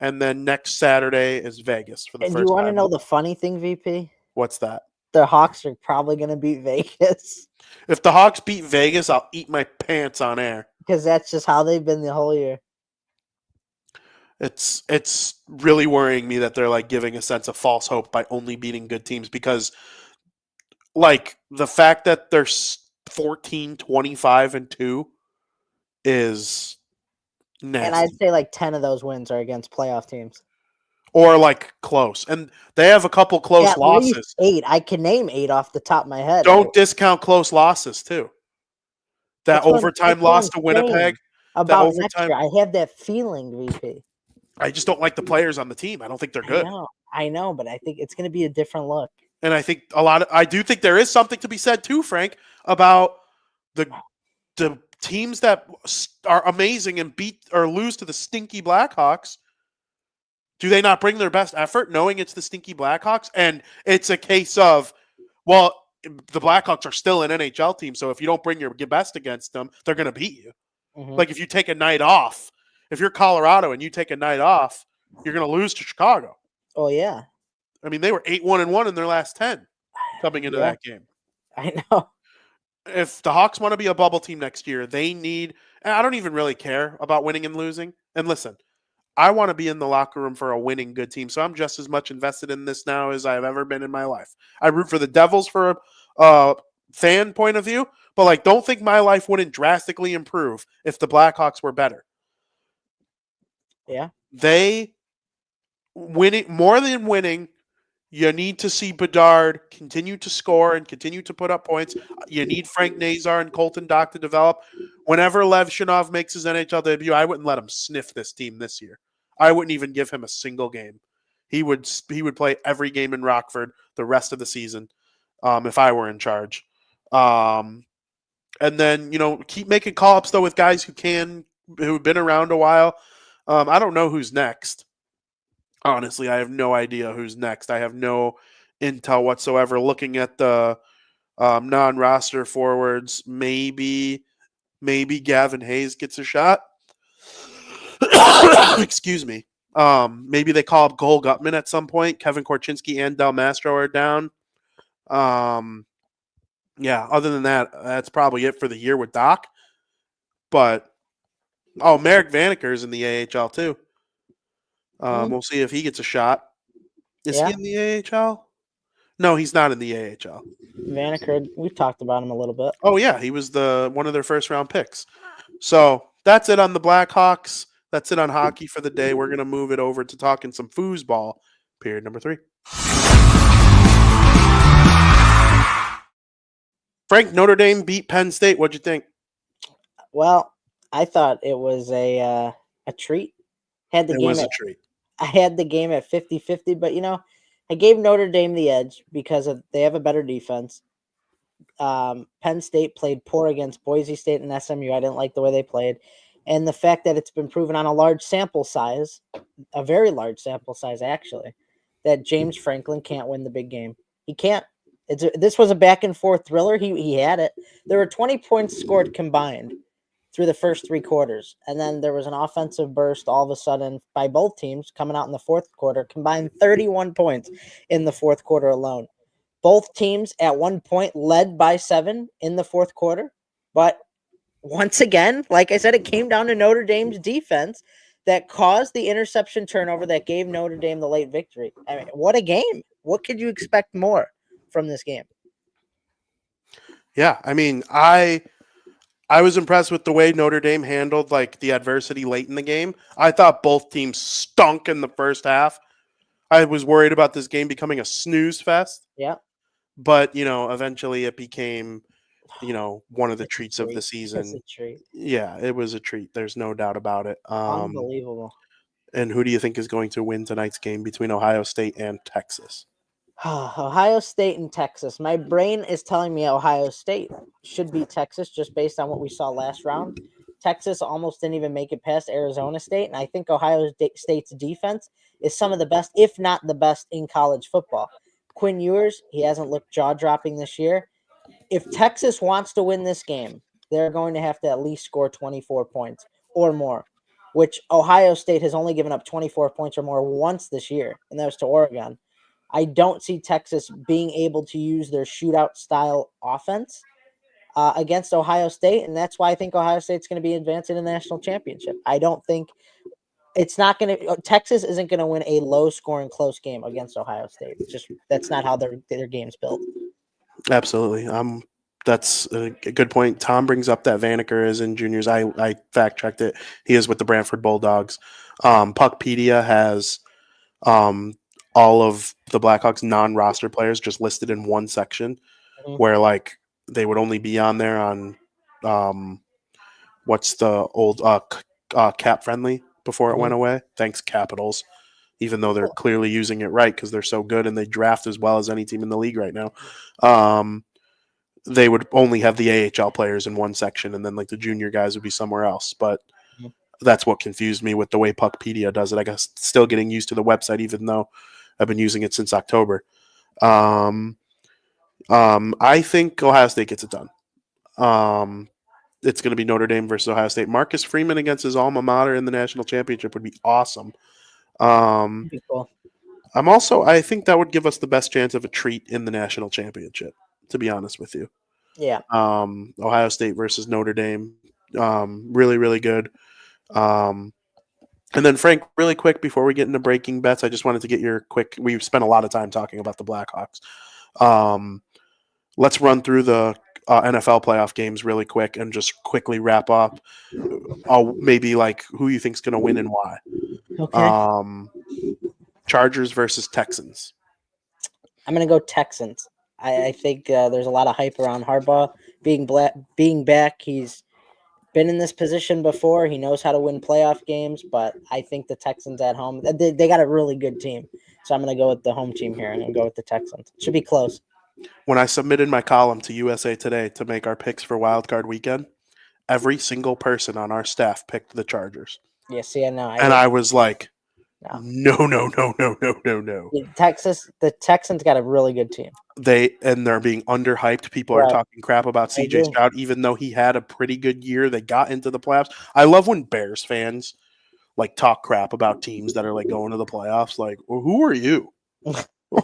and then next Saturday is Vegas for the first time. And you want to know the funny thing, VP? What's that? The Hawks are probably going to beat Vegas. If the Hawks beat Vegas, I'll eat my pants on air. Because that's just how they've been the whole year. It's really worrying me that they're giving a sense of false hope by only beating good teams because the fact that they're 14-25-2 is nasty. And I'd say 10 of those wins are against playoff teams. Or close. And they have a couple close losses. 8. I can name 8 off the top of my head. Don't discount close losses too. That overtime loss to Winnipeg. About next year. I have that feeling, VP. I just don't like the players on the team. I don't think they're good. I know, but I think it's going to be a different look. And I think I do think there is something to be said too, Frank, about the teams that are amazing and beat or lose to the stinky Blackhawks. Do they not bring their best effort knowing it's the stinky Blackhawks? And it's a case of, well, the Blackhawks are still an NHL team, so if you don't bring your best against them, they're going to beat you. Mm-hmm. If you take a night off, if you're Colorado and you take a night off, you're going to lose to Chicago. Oh, yeah. I mean, they were 8-1-1 in their last 10 coming into that game. I know. If the Hawks want to be a bubble team next year, they need. And I don't even really care about winning and losing. And listen, I want to be in the locker room for a winning good team. So I'm just as much invested in this now as I've ever been in my life. I root for the Devils for a fan point of view, but like, don't think my life wouldn't drastically improve if the Blackhawks were better. Yeah. They winning more than winning. You need to see Bedard continue to score and continue to put up points. You need Frank Nazar and Colton Dock to develop. Whenever Lev Shinov makes his NHL debut, I wouldn't let him sniff this team this year. I wouldn't even give him a single game. He would play every game in Rockford the rest of the season if I were in charge. And then, keep making call-ups, though, with guys who've been around a while. I don't know who's next. Honestly, I have no idea who's next. I have no intel whatsoever. Looking at the non-roster forwards, maybe Gavin Hayes gets a shot. Excuse me. Maybe they call up Cole Gutman at some point. Kevin Korchinski and Del Mastro are down. Yeah, other than that, that's probably it for the year with Doc. But, Merrick Vanaker is in the AHL too. We'll see if he gets a shot. Is he in the AHL? No, he's not in the AHL. Vanaker, we've talked about him a little bit. Oh, yeah, he was one of their first-round picks. So that's it on the Blackhawks. That's it on hockey for the day. We're going to move it over to talking some foosball, period number 3. Frank, Notre Dame beat Penn State. What'd you think? Well, I thought it was a treat. It was a treat. I had the game at 50-50, but I gave Notre Dame the edge because they have a better defense. Penn State played poor against Boise State and SMU. I didn't like the way they played. And the fact that it's been proven on a large sample size, a very large sample size actually, that James Franklin can't win the big game. He can't. This was a back and forth thriller. He had it. There were 20 points scored combined through the first 3 quarters. And then there was an offensive burst all of a sudden by both teams coming out in the fourth quarter, combined 31 points in the fourth quarter alone. Both teams at one point led by 7 in the fourth quarter. But once again, like I said, it came down to Notre Dame's defense that caused the interception turnover that gave Notre Dame the late victory. I mean, what a game. What could you expect more from this game? Yeah, I mean, I was impressed with the way Notre Dame handled the adversity late in the game. I thought both teams stunk in the first half. I was worried about this game becoming a snooze fest. Yeah. But, eventually it became, one of the treats of the season. It's a treat. Yeah, it was a treat. There's no doubt about it. Unbelievable. And who do you think is going to win tonight's game between Ohio State and Texas? Ohio State and Texas. My brain is telling me Ohio State should beat Texas just based on what we saw last round. Texas almost didn't even make it past Arizona State, and I think Ohio State's defense is some of the best, if not the best, in college football. Quinn Ewers, he hasn't looked jaw-dropping this year. If Texas wants to win this game, they're going to have to at least score 24 points or more, which Ohio State has only given up 24 points or more once this year, and that was to Oregon. I don't see Texas being able to use their shootout-style offense against Ohio State, and that's why I think Ohio State's going to be advancing to the national championship. I don't think it's not going to – Texas isn't going to win a low-scoring close game against Ohio State. That's not how their game's built. Absolutely. That's a good point. Tom brings up that Vanaker is in juniors. I fact-checked it. He is with the Brantford Bulldogs. Puckpedia has all of the Blackhawks non-roster players just listed in one section where they would only be on there on what's the old cap friendly before it went away. Thanks, Capitals. Even though they're clearly using it right because they're so good and they draft as well as any team in the league right now. They would only have the AHL players in one section and then the junior guys would be somewhere else. But that's what confused me with the way Puckpedia does it. I guess still getting used to the website even though I've been using it since October. I think Ohio State gets it done. It's going to be Notre Dame versus Ohio State. Marcus Freeman against his alma mater in the national championship would be awesome. Be cool. I think that would give us the best chance of a treat in the national championship. to be honest with you. Yeah. Ohio State versus Notre Dame. Really, really good. And then Frank, really quick before we get into breaking bets, I just wanted to get your quick. We've spent a lot of time talking about the Blackhawks. Let's run through the NFL playoff games really quick and just quickly wrap up. Maybe like who you think's going to win and why. Okay. Chargers versus Texans. I'm gonna go Texans. I think there's a lot of hype around Harbaugh being back. He's been in this position before. He knows how to win playoff games, but I think the Texans at home, they got a really good team. So I'm going to go with the home team here. I'm going to go with the Texans. Should be close. When I submitted my column to USA Today to make our picks for Wild Card Weekend, every single person on our staff picked the Chargers. Yeah, see, I know. And I was like, No. no. The Texans got a really good team. They're being underhyped. People are talking crap about CJ Stroud, even though he had a pretty good year. They got into the playoffs. I love when Bears fans like talk crap about teams that are like going to the playoffs. Like, well, who are you?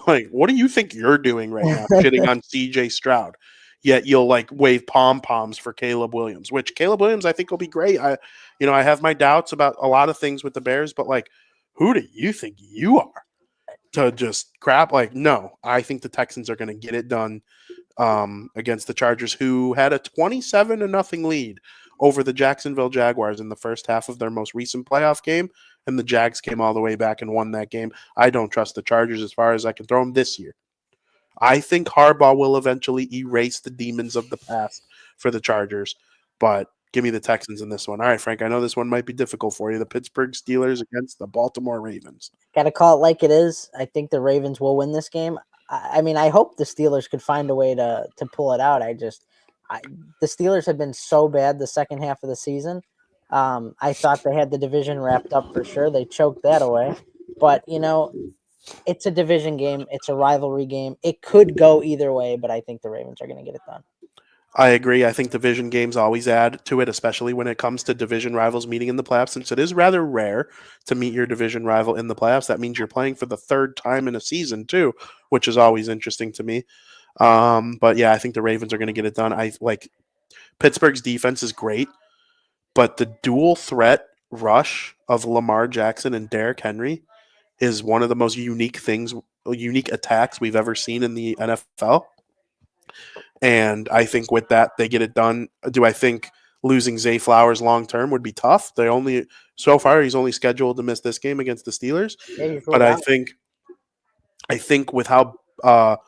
Like, what do you think you're doing right now? Shitting on CJ Stroud. Yet you'll like wave pom poms for Caleb Williams, which Caleb Williams I think will be great. I have my doubts about a lot of things with the Bears, but like, who do you think you are to just crap? Like, no, I think the Texans are going to get it done against the Chargers, who had a 27-0 lead over the Jacksonville Jaguars in the first half of their most recent playoff game, and the Jags came all the way back and won that game. I don't trust the Chargers as far as I can throw them this year. I think Harbaugh will eventually erase the demons of the past for the Chargers, but give me the Texans in this one. All right, Frank, I know this one might be difficult for you. The Pittsburgh Steelers against the Baltimore Ravens. Got to call it like it is. I think the Ravens will win this game. I mean, I hope the Steelers could find a way to pull it out. The Steelers have been so bad the second half of the season. I thought they had the division wrapped up for sure. They choked that away. But, it's a division game. It's a rivalry game. It could go either way, but I think the Ravens are going to get it done. I agree. I think division games always add to it, especially when it comes to division rivals meeting in the playoffs. Since it is rather rare to meet your division rival in the playoffs, that means you're playing for the third time in a season too, which is always interesting to me. But yeah, I think the Ravens are going to get it done. I like Pittsburgh's defense is great, but the dual threat rush of Lamar Jackson and Derrick Henry is one of the most unique attacks we've ever seen in the NFL. And I think with that, they get it done. Do I think losing Zay Flowers long term would be tough? So far he's only scheduled to miss this game against the Steelers. Yeah, but I think with how the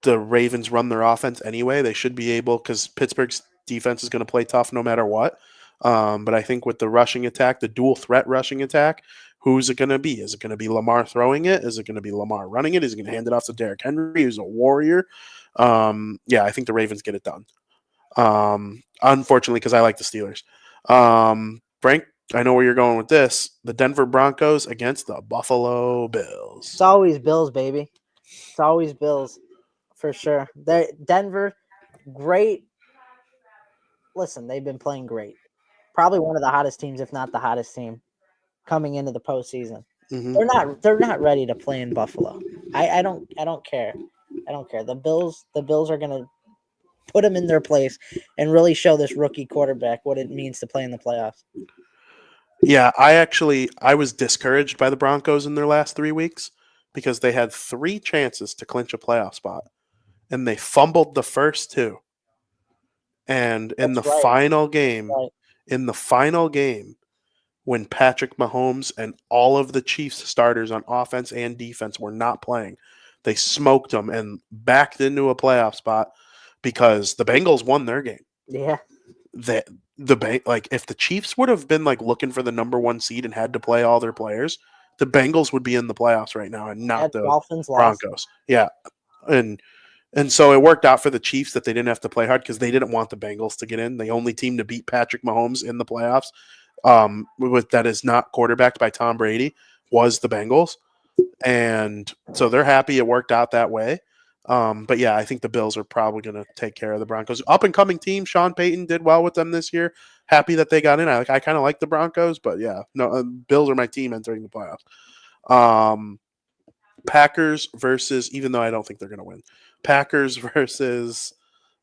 Ravens run their offense anyway, they should be able, because Pittsburgh's defense is going to play tough no matter what. But I think with the rushing attack, the dual threat rushing attack, who's it going to be? Is it going to be Lamar throwing it? Is it going to be Lamar running it? Is he going to hand it off to Derrick Henry, who's a warrior? Yeah, I think the Ravens get it done. Unfortunately, because I like the Steelers. Frank, I know where you're going with this. The Denver Broncos against the Buffalo Bills. It's always Bills, baby. It's always Bills, for sure. Denver, great. Listen, they've been playing great. Probably one of the hottest teams, if not the hottest team, coming into the postseason. Mm-hmm. They're not ready to play in Buffalo. I don't care. I don't care. The Bills are gonna put them in their place and really show this rookie quarterback what it means to play in the playoffs. Yeah, I was discouraged by the Broncos in their last 3 weeks because they had 3 chances to clinch a playoff spot, and they fumbled the first 2. And in the final game, when Patrick Mahomes and all of the Chiefs starters on offense and defense were not playing, they smoked them and backed into a playoff spot because the Bengals won their game. Yeah. If the Chiefs would have been like looking for the number 1 seed and had to play all their players, the Bengals would be in the playoffs right now and not the Dolphins Broncos. lost. Yeah. And so it worked out for the Chiefs that they didn't have to play hard because they didn't want the Bengals to get in. The only team to beat Patrick Mahomes in the playoffs that is not quarterbacked by Tom Brady was the Bengals. And so they're happy it worked out that way. But yeah, I think the Bills are probably going to take care of the Broncos. Up and coming team, Sean Payton did well with them this year. Happy that they got in. I kind of like the Broncos, but yeah, no, Bills are my team entering the playoffs. Packers versus, even though I don't think they're going to win, Packers versus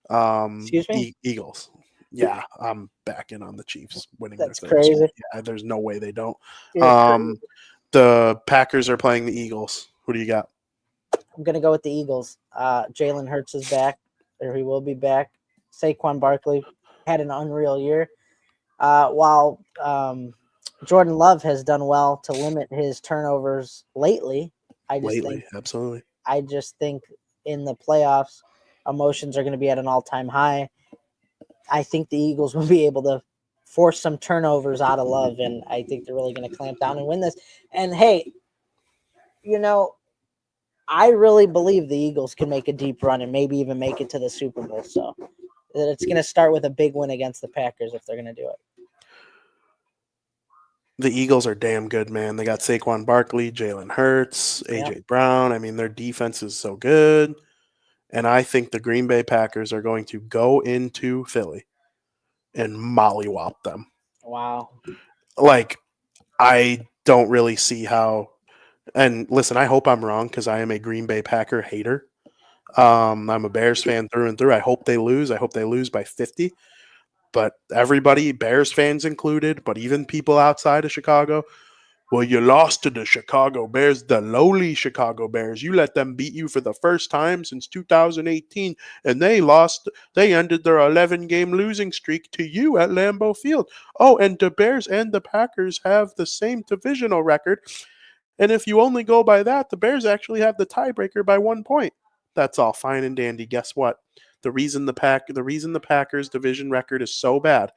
Excuse me? Eagles. Yeah, I'm backing on the Chiefs winning their That's third Super crazy. Bowl. Yeah, there's no way they don't. You're crazy. The Packers are playing the Eagles. Who do you got? I'm gonna go with the Eagles. Jalen Hurts is back, or he will be back. Saquon Barkley had an unreal year. While Jordan Love has done well to limit his turnovers lately, Absolutely. I just think in the playoffs, emotions are going to be at an all-time high. I think the Eagles will be able to force some turnovers out of Love, and I think they're really going to clamp down and win this. And hey, I really believe the Eagles can make a deep run and maybe even make it to the Super Bowl. So it's going to start with a big win against the Packers if they're going to do it. The Eagles are damn good, man. They got Saquon Barkley, Jalen Hurts, A.J. Brown. I mean, their defense is so good. And I think the Green Bay Packers are going to go into Philly and mollywop them. Wow. Like, I don't really see how. And listen, I hope I'm wrong because I am a Green Bay Packer hater. I'm a Bears fan through and through. I hope they lose. I hope they lose by 50. But everybody, Bears fans included, but even people outside of Chicago, well, you lost to the Chicago Bears, the lowly Chicago Bears. You let them beat you for the first time since 2018, and they lost. They ended their 11-game losing streak to you at Lambeau Field. Oh, and the Bears and the Packers have the same divisional record. And if you only go by that, the Bears actually have the tiebreaker by 1 point. That's all fine and dandy. Guess what? The reason the Packers division record is so bad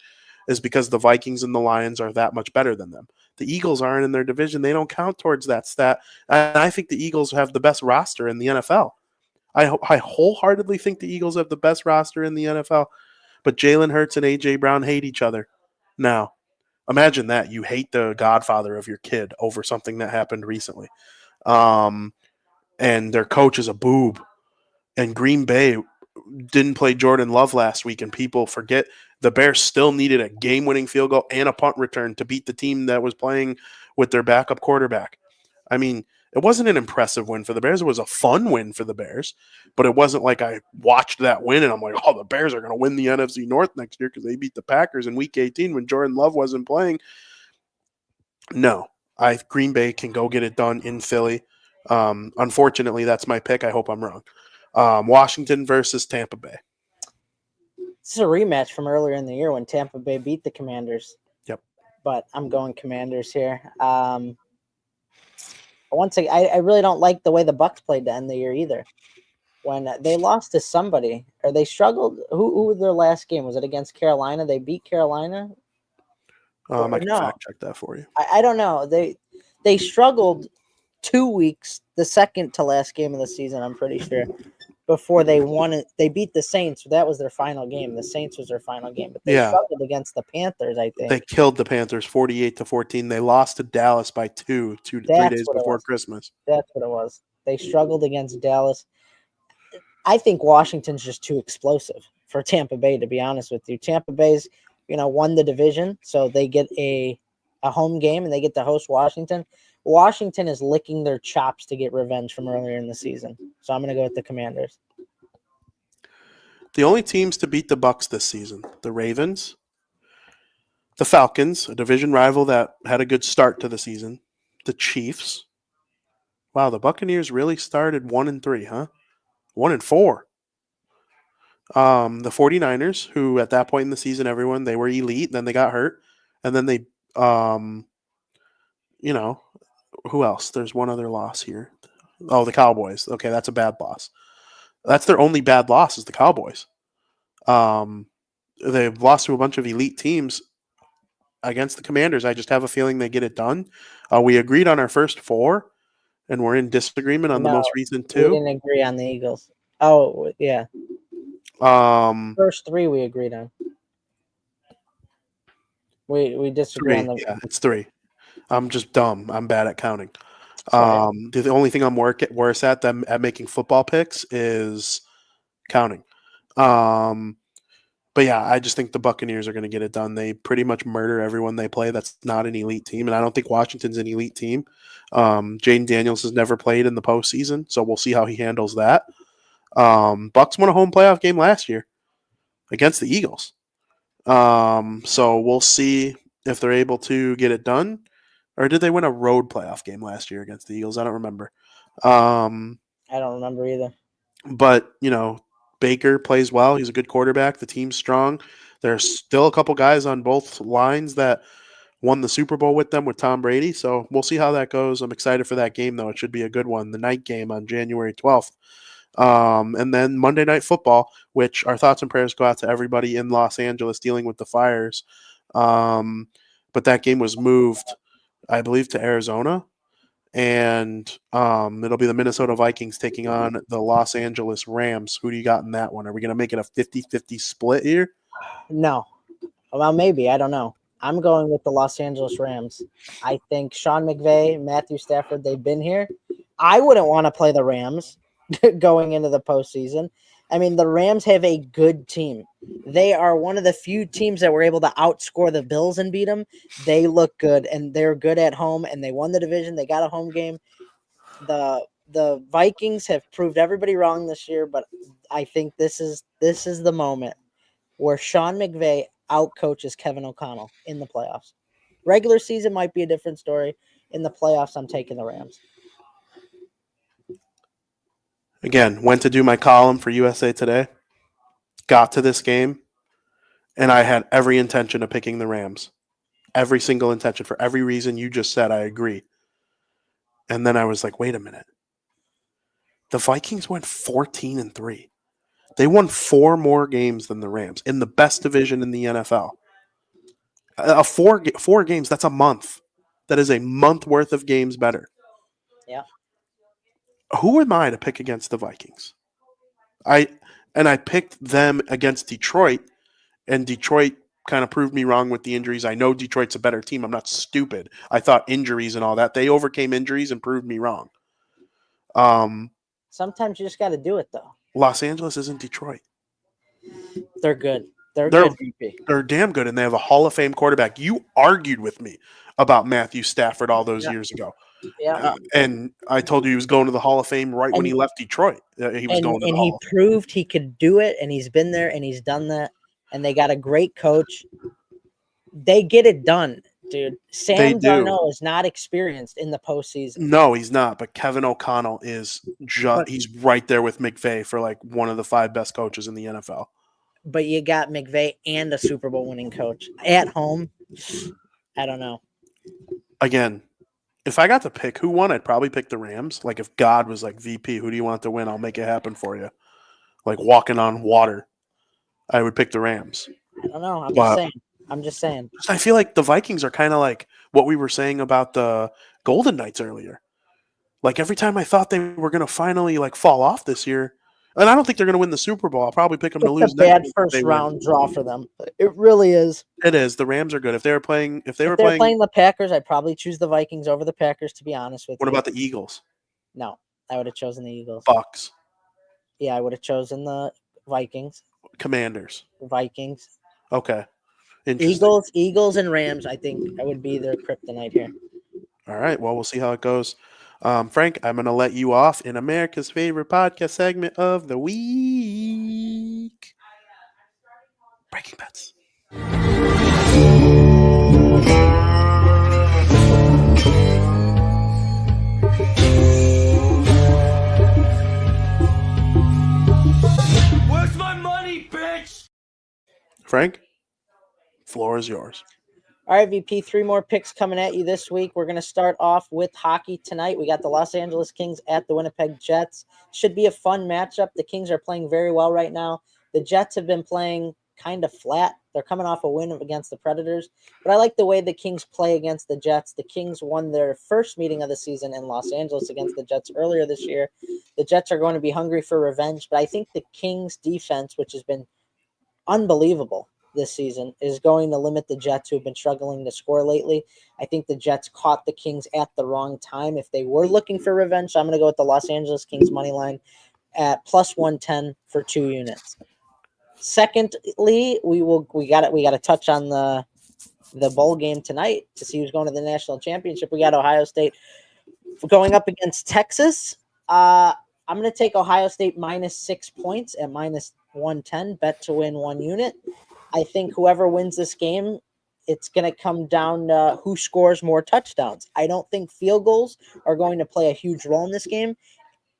is because the Vikings and the Lions are that much better than them. The Eagles aren't in their division. They don't count towards that stat. And I think the Eagles have the best roster in the NFL. I wholeheartedly think the Eagles have the best roster in the NFL. But Jalen Hurts and A.J. Brown hate each other. Now, imagine that. You hate the godfather of your kid over something that happened recently. And their coach is a boob. And Green Bay didn't play Jordan Love last week, and people forget the Bears still needed a game-winning field goal and a punt return to beat the team that was playing with their backup quarterback. I mean, it wasn't an impressive win for the Bears. It was a fun win for the Bears, but it wasn't like I watched that win and I'm like, oh, the Bears are going to win the NFC North next year because they beat the Packers in Week 18 when Jordan Love wasn't playing. No, Green Bay can go get it done in Philly. Unfortunately, that's my pick. I hope I'm wrong. Washington versus Tampa Bay. This is a rematch from earlier in the year when Tampa Bay beat the Commanders. Yep. But I'm going Commanders here. Once again, I really don't like the way the Bucs played to end the year either. When they lost to somebody, or they struggled. Who was their last game? Was it against Carolina? They beat Carolina. I can fact check that for you. I don't know. They struggled 2 weeks, the second to last game of the season, I'm pretty sure, before they won it. They beat the Saints. That was their final game. The Saints was their final game, but they struggled against the Panthers, I think. They killed the Panthers 48-14. They lost to Dallas by 3 days before Christmas. That's what it was. They struggled against Dallas. I think Washington's just too explosive for Tampa Bay, to be honest with you. Tampa Bay's, won the division, so they get a home game and they get to host Washington. Washington is licking their chops to get revenge from earlier in the season. So I'm going to go with the Commanders. The only teams to beat the Bucs this season, the Ravens, the Falcons, a division rival that had a good start to the season, the Chiefs. Wow, the Buccaneers really started 1-3, huh? 1-4. The 49ers, who at that point in the season, they were elite. Then they got hurt. And then they, who else? There's one other loss here. Oh, the Cowboys. Okay, that's a bad loss. That's their only bad loss is the Cowboys. They've lost to a bunch of elite teams against the Commanders. I just have a feeling they get it done. We agreed on our first 4, and we're in disagreement on the most recent 2. We didn't agree on the Eagles. Oh, yeah. First 3 we agreed on. We disagree 3, on the. Yeah, it's 3. I'm just dumb. I'm bad at counting. The only thing I'm worse at making football picks is counting. But But yeah, I just think the Buccaneers are going to get it done. They pretty much murder everyone they play. That's not an elite team, and I don't think Washington's an elite team. Jaden Daniels has never played in the postseason, so we'll see how he handles that. Bucks won a home playoff game last year against the Eagles. So we'll see if they're able to get it done. Or did they win a road playoff game last year against the Eagles? I don't remember. I don't remember either. But, Baker plays well. He's a good quarterback. The team's strong. There's still a couple guys on both lines that won the Super Bowl with them with Tom Brady. So we'll see how that goes. I'm excited for that game, though. It should be a good one. The night game on January 12th. And then Monday Night Football, which our thoughts and prayers go out to everybody in Los Angeles dealing with the fires. But that game was moved, I believe, to Arizona. And it'll be the Minnesota Vikings taking on the Los Angeles Rams. Who do you got in that one? Are we going to make it a 50-50 split here? No. Well, maybe. I don't know. I'm going with the Los Angeles Rams. I think Sean McVay, Matthew Stafford, they've been here. I wouldn't want to play the Rams going into the postseason. I mean, the Rams have a good team. They are one of the few teams that were able to outscore the Bills and beat them. They look good, and they're good at home, and they won the division. They got a home game. The Vikings have proved everybody wrong this year, but I think this is the moment where Sean McVay outcoaches Kevin O'Connell in the playoffs. Regular season might be a different story. In the playoffs, I'm taking the Rams. Again, went to do my column for USA Today, got to this game, and I had every intention of picking the Rams. Every single intention for every reason you just said, I agree. And then I was like, wait a minute. The Vikings went 14-3. They won 4 more games than the Rams in the best division in the NFL. Four games, that's a month. That is a month worth of games better. Yeah. Who am I to pick against the Vikings? I picked them against Detroit, and Detroit kind of proved me wrong with the injuries. I know Detroit's a better team. I'm not stupid. I thought injuries and all that. They overcame injuries and proved me wrong. Sometimes you just got to do it, though. Los Angeles isn't Detroit. They're good. They're good, VP. They're damn good, and they have a Hall of Fame quarterback. You argued with me about Matthew Stafford all those years ago. Yeah. And I told you he was going to the Hall of Fame when he left Detroit. He was going to the Hall. He proved he could do it, and he's been there, and he's done that. And they got a great coach. They get it done, dude. Sam Darnold is not experienced in the postseason. No, he's not. But Kevin O'Connell is he's right there with McVay for like one of the 5 best coaches in the NFL. But you got McVay and a Super Bowl winning coach at home. I don't know. Again, if I got to pick who won, I'd probably pick the Rams. Like if God was like, VP, who do you want to win? I'll make it happen for you. Like walking on water, I would pick the Rams. I don't know. I'm just saying. I feel like the Vikings are kind of like what we were saying about the Golden Knights earlier. Like every time I thought they were going to finally like fall off this year, and I don't think they're going to win the Super Bowl. I'll probably pick them to lose. It's a bad first round draw for them. It really is. It is. The Rams are good. If they were playing the Packers, I'd probably choose the Vikings over the Packers. To be honest with you. What about the Eagles? No, I would have chosen the Eagles. Bucks. Yeah, I would have chosen the Vikings. Commanders. Vikings. Okay. Eagles, and Rams. I think that would be their kryptonite here. All right. Well, we'll see how it goes. Frank, I'm going to let you off in America's favorite podcast segment of the week. Breaking Bets. Where's my money, bitch? Frank, floor is yours. All right, VP, 3 more picks coming at you this week. We're going to start off with hockey tonight. We got the Los Angeles Kings at the Winnipeg Jets. Should be a fun matchup. The Kings are playing very well right now. The Jets have been playing kind of flat. They're coming off a win against the Predators. But I like the way the Kings play against the Jets. The Kings won their first meeting of the season in Los Angeles against the Jets earlier this year. The Jets are going to be hungry for revenge. But I think the Kings' defense, which has been unbelievable this season, is going to limit the Jets, who have been struggling to score lately. I think the Jets caught the Kings at the wrong time if they were looking for revenge. So I'm going to go with the Los Angeles Kings money line at plus 110 for 2 units. Secondly, we got to touch on the bowl game tonight to see who's going to the national championship. We got Ohio State going up against Texas. I'm going to take Ohio State minus 6 points at minus 110. Bet to win 1 unit. I think whoever wins this game, it's going to come down to who scores more touchdowns. I don't think field goals are going to play a huge role in this game.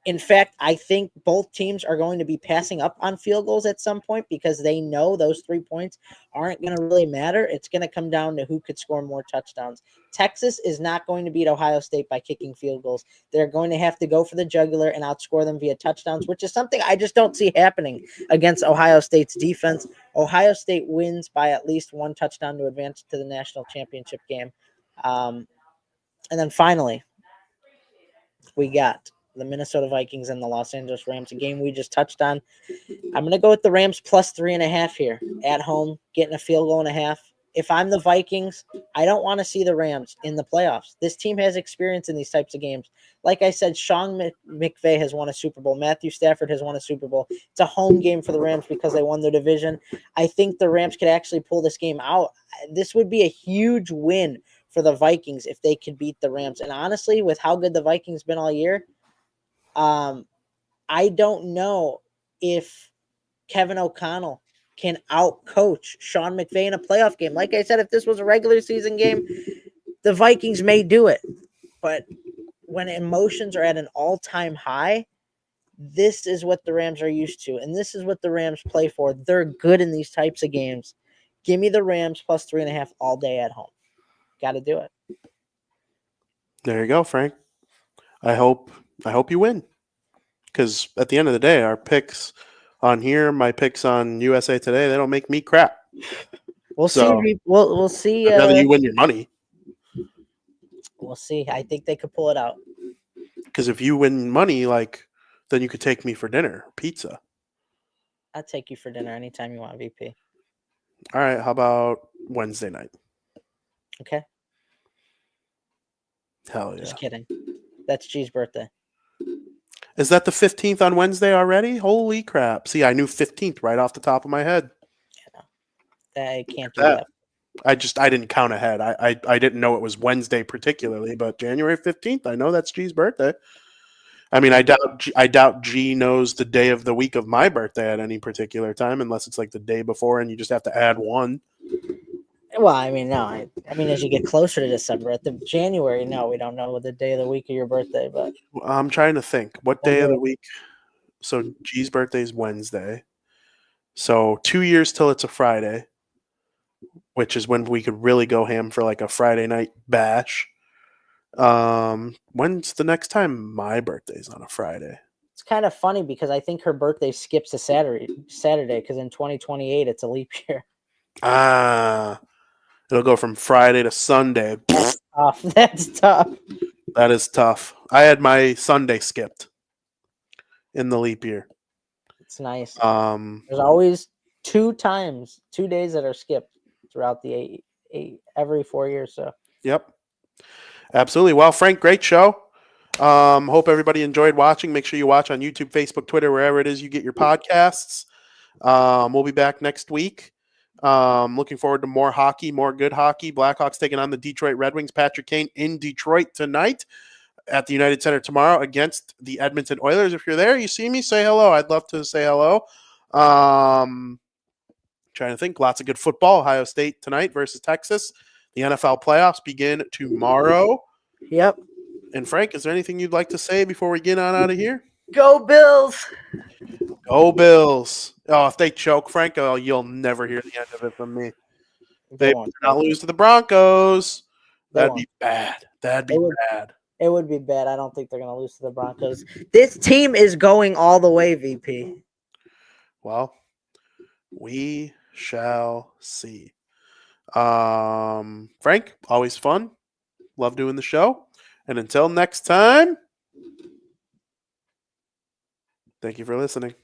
In fact, I think both teams are going to be passing up on field goals at some point because they know those 3 points aren't going to really matter. It's going to come down to who could score more touchdowns. Texas is not going to beat Ohio State by kicking field goals. They're going to have to go for the jugular and outscore them via touchdowns, which is something I just don't see happening against Ohio State's defense. Ohio State wins by at least 1 touchdown to advance to the national championship game. And then finally, we got the Minnesota Vikings and the Los Angeles Rams, a game we just touched on. I'm going to go with the Rams plus 3.5 here at home, getting a field goal and a half. If I'm the Vikings, I don't want to see the Rams in the playoffs. This team has experience in these types of games. Like I said, Sean McVay has won a Super Bowl. Matthew Stafford has won a Super Bowl. It's a home game for the Rams because they won their division. I think the Rams could actually pull this game out. This would be a huge win for the Vikings if they could beat the Rams. And honestly, with how good the Vikings been all year, I don't know if Kevin O'Connell can out-coach Sean McVay in a playoff game. Like I said, if this was a regular season game, the Vikings may do it. But when emotions are at an all-time high, this is what the Rams are used to, and this is what the Rams play for. They're good in these types of games. Give me the Rams plus 3.5 all day at home. Got to do it. There you go, Frank. I hope you win, because at the end of the day, our picks on here, my picks on USA Today, they don't make me crap. We'll see. We'll see. I'd rather you win your money. We'll see. I think they could pull it out. Because if you win money, then you could take me for dinner, pizza. I'll take you for dinner anytime you want, VP. All right. How about Wednesday night? Okay. Hell yeah. Just kidding. That's G's birthday. Is that the 15th on Wednesday already? Holy crap. See, I knew 15th right off the top of my head. Yeah, I can't do that. I didn't count ahead. I didn't know it was Wednesday particularly, but January 15th, I know that's G's birthday. I mean, I doubt G knows the day of the week of my birthday at any particular time, unless it's like the day before and you just have to add one. Well, I mean, no. I mean, as you get closer to December, at the January, no, we don't know the day of the week of your birthday. But I'm trying to think. What day of the week? So G's birthday is Wednesday. So 2 years till it's a Friday, which is when we could really go ham for like a Friday night bash. When's the next time my birthday's on a Friday? It's kind of funny because I think her birthday skips a Saturday because in 2028 it's a leap year. It'll go from Friday to Sunday. That's tough. That is tough. I had my Sunday skipped in the leap year. It's nice. There's always 2 days that are skipped throughout the eight every 4 years. So. Yep. Absolutely. Well, Frank, great show. Hope everybody enjoyed watching. Make sure you watch on YouTube, Facebook, Twitter, wherever it is you get your podcasts. We'll be back next week. Looking forward to more hockey, more good hockey. Blackhawks taking on the Detroit Red Wings. Patrick Kane in Detroit tonight, at the United Center tomorrow against the Edmonton Oilers. If you're there, you see me, say hello. I'd love to say hello. Trying to think. Lots of good football. Ohio State tonight versus Texas. The NFL playoffs begin tomorrow. Yep. And Frank, is there anything you'd like to say before we get on out of here? Go Bills! Go Bills! Oh, if they choke, Frank, you'll never hear the end of it from me. They will not lose to the Broncos. That'd be bad. That'd be bad. It would be bad. I don't think they're going to lose to the Broncos. This team is going all the way, VP. Well, we shall see. Frank, always fun. Love doing the show. And until next time, thank you for listening.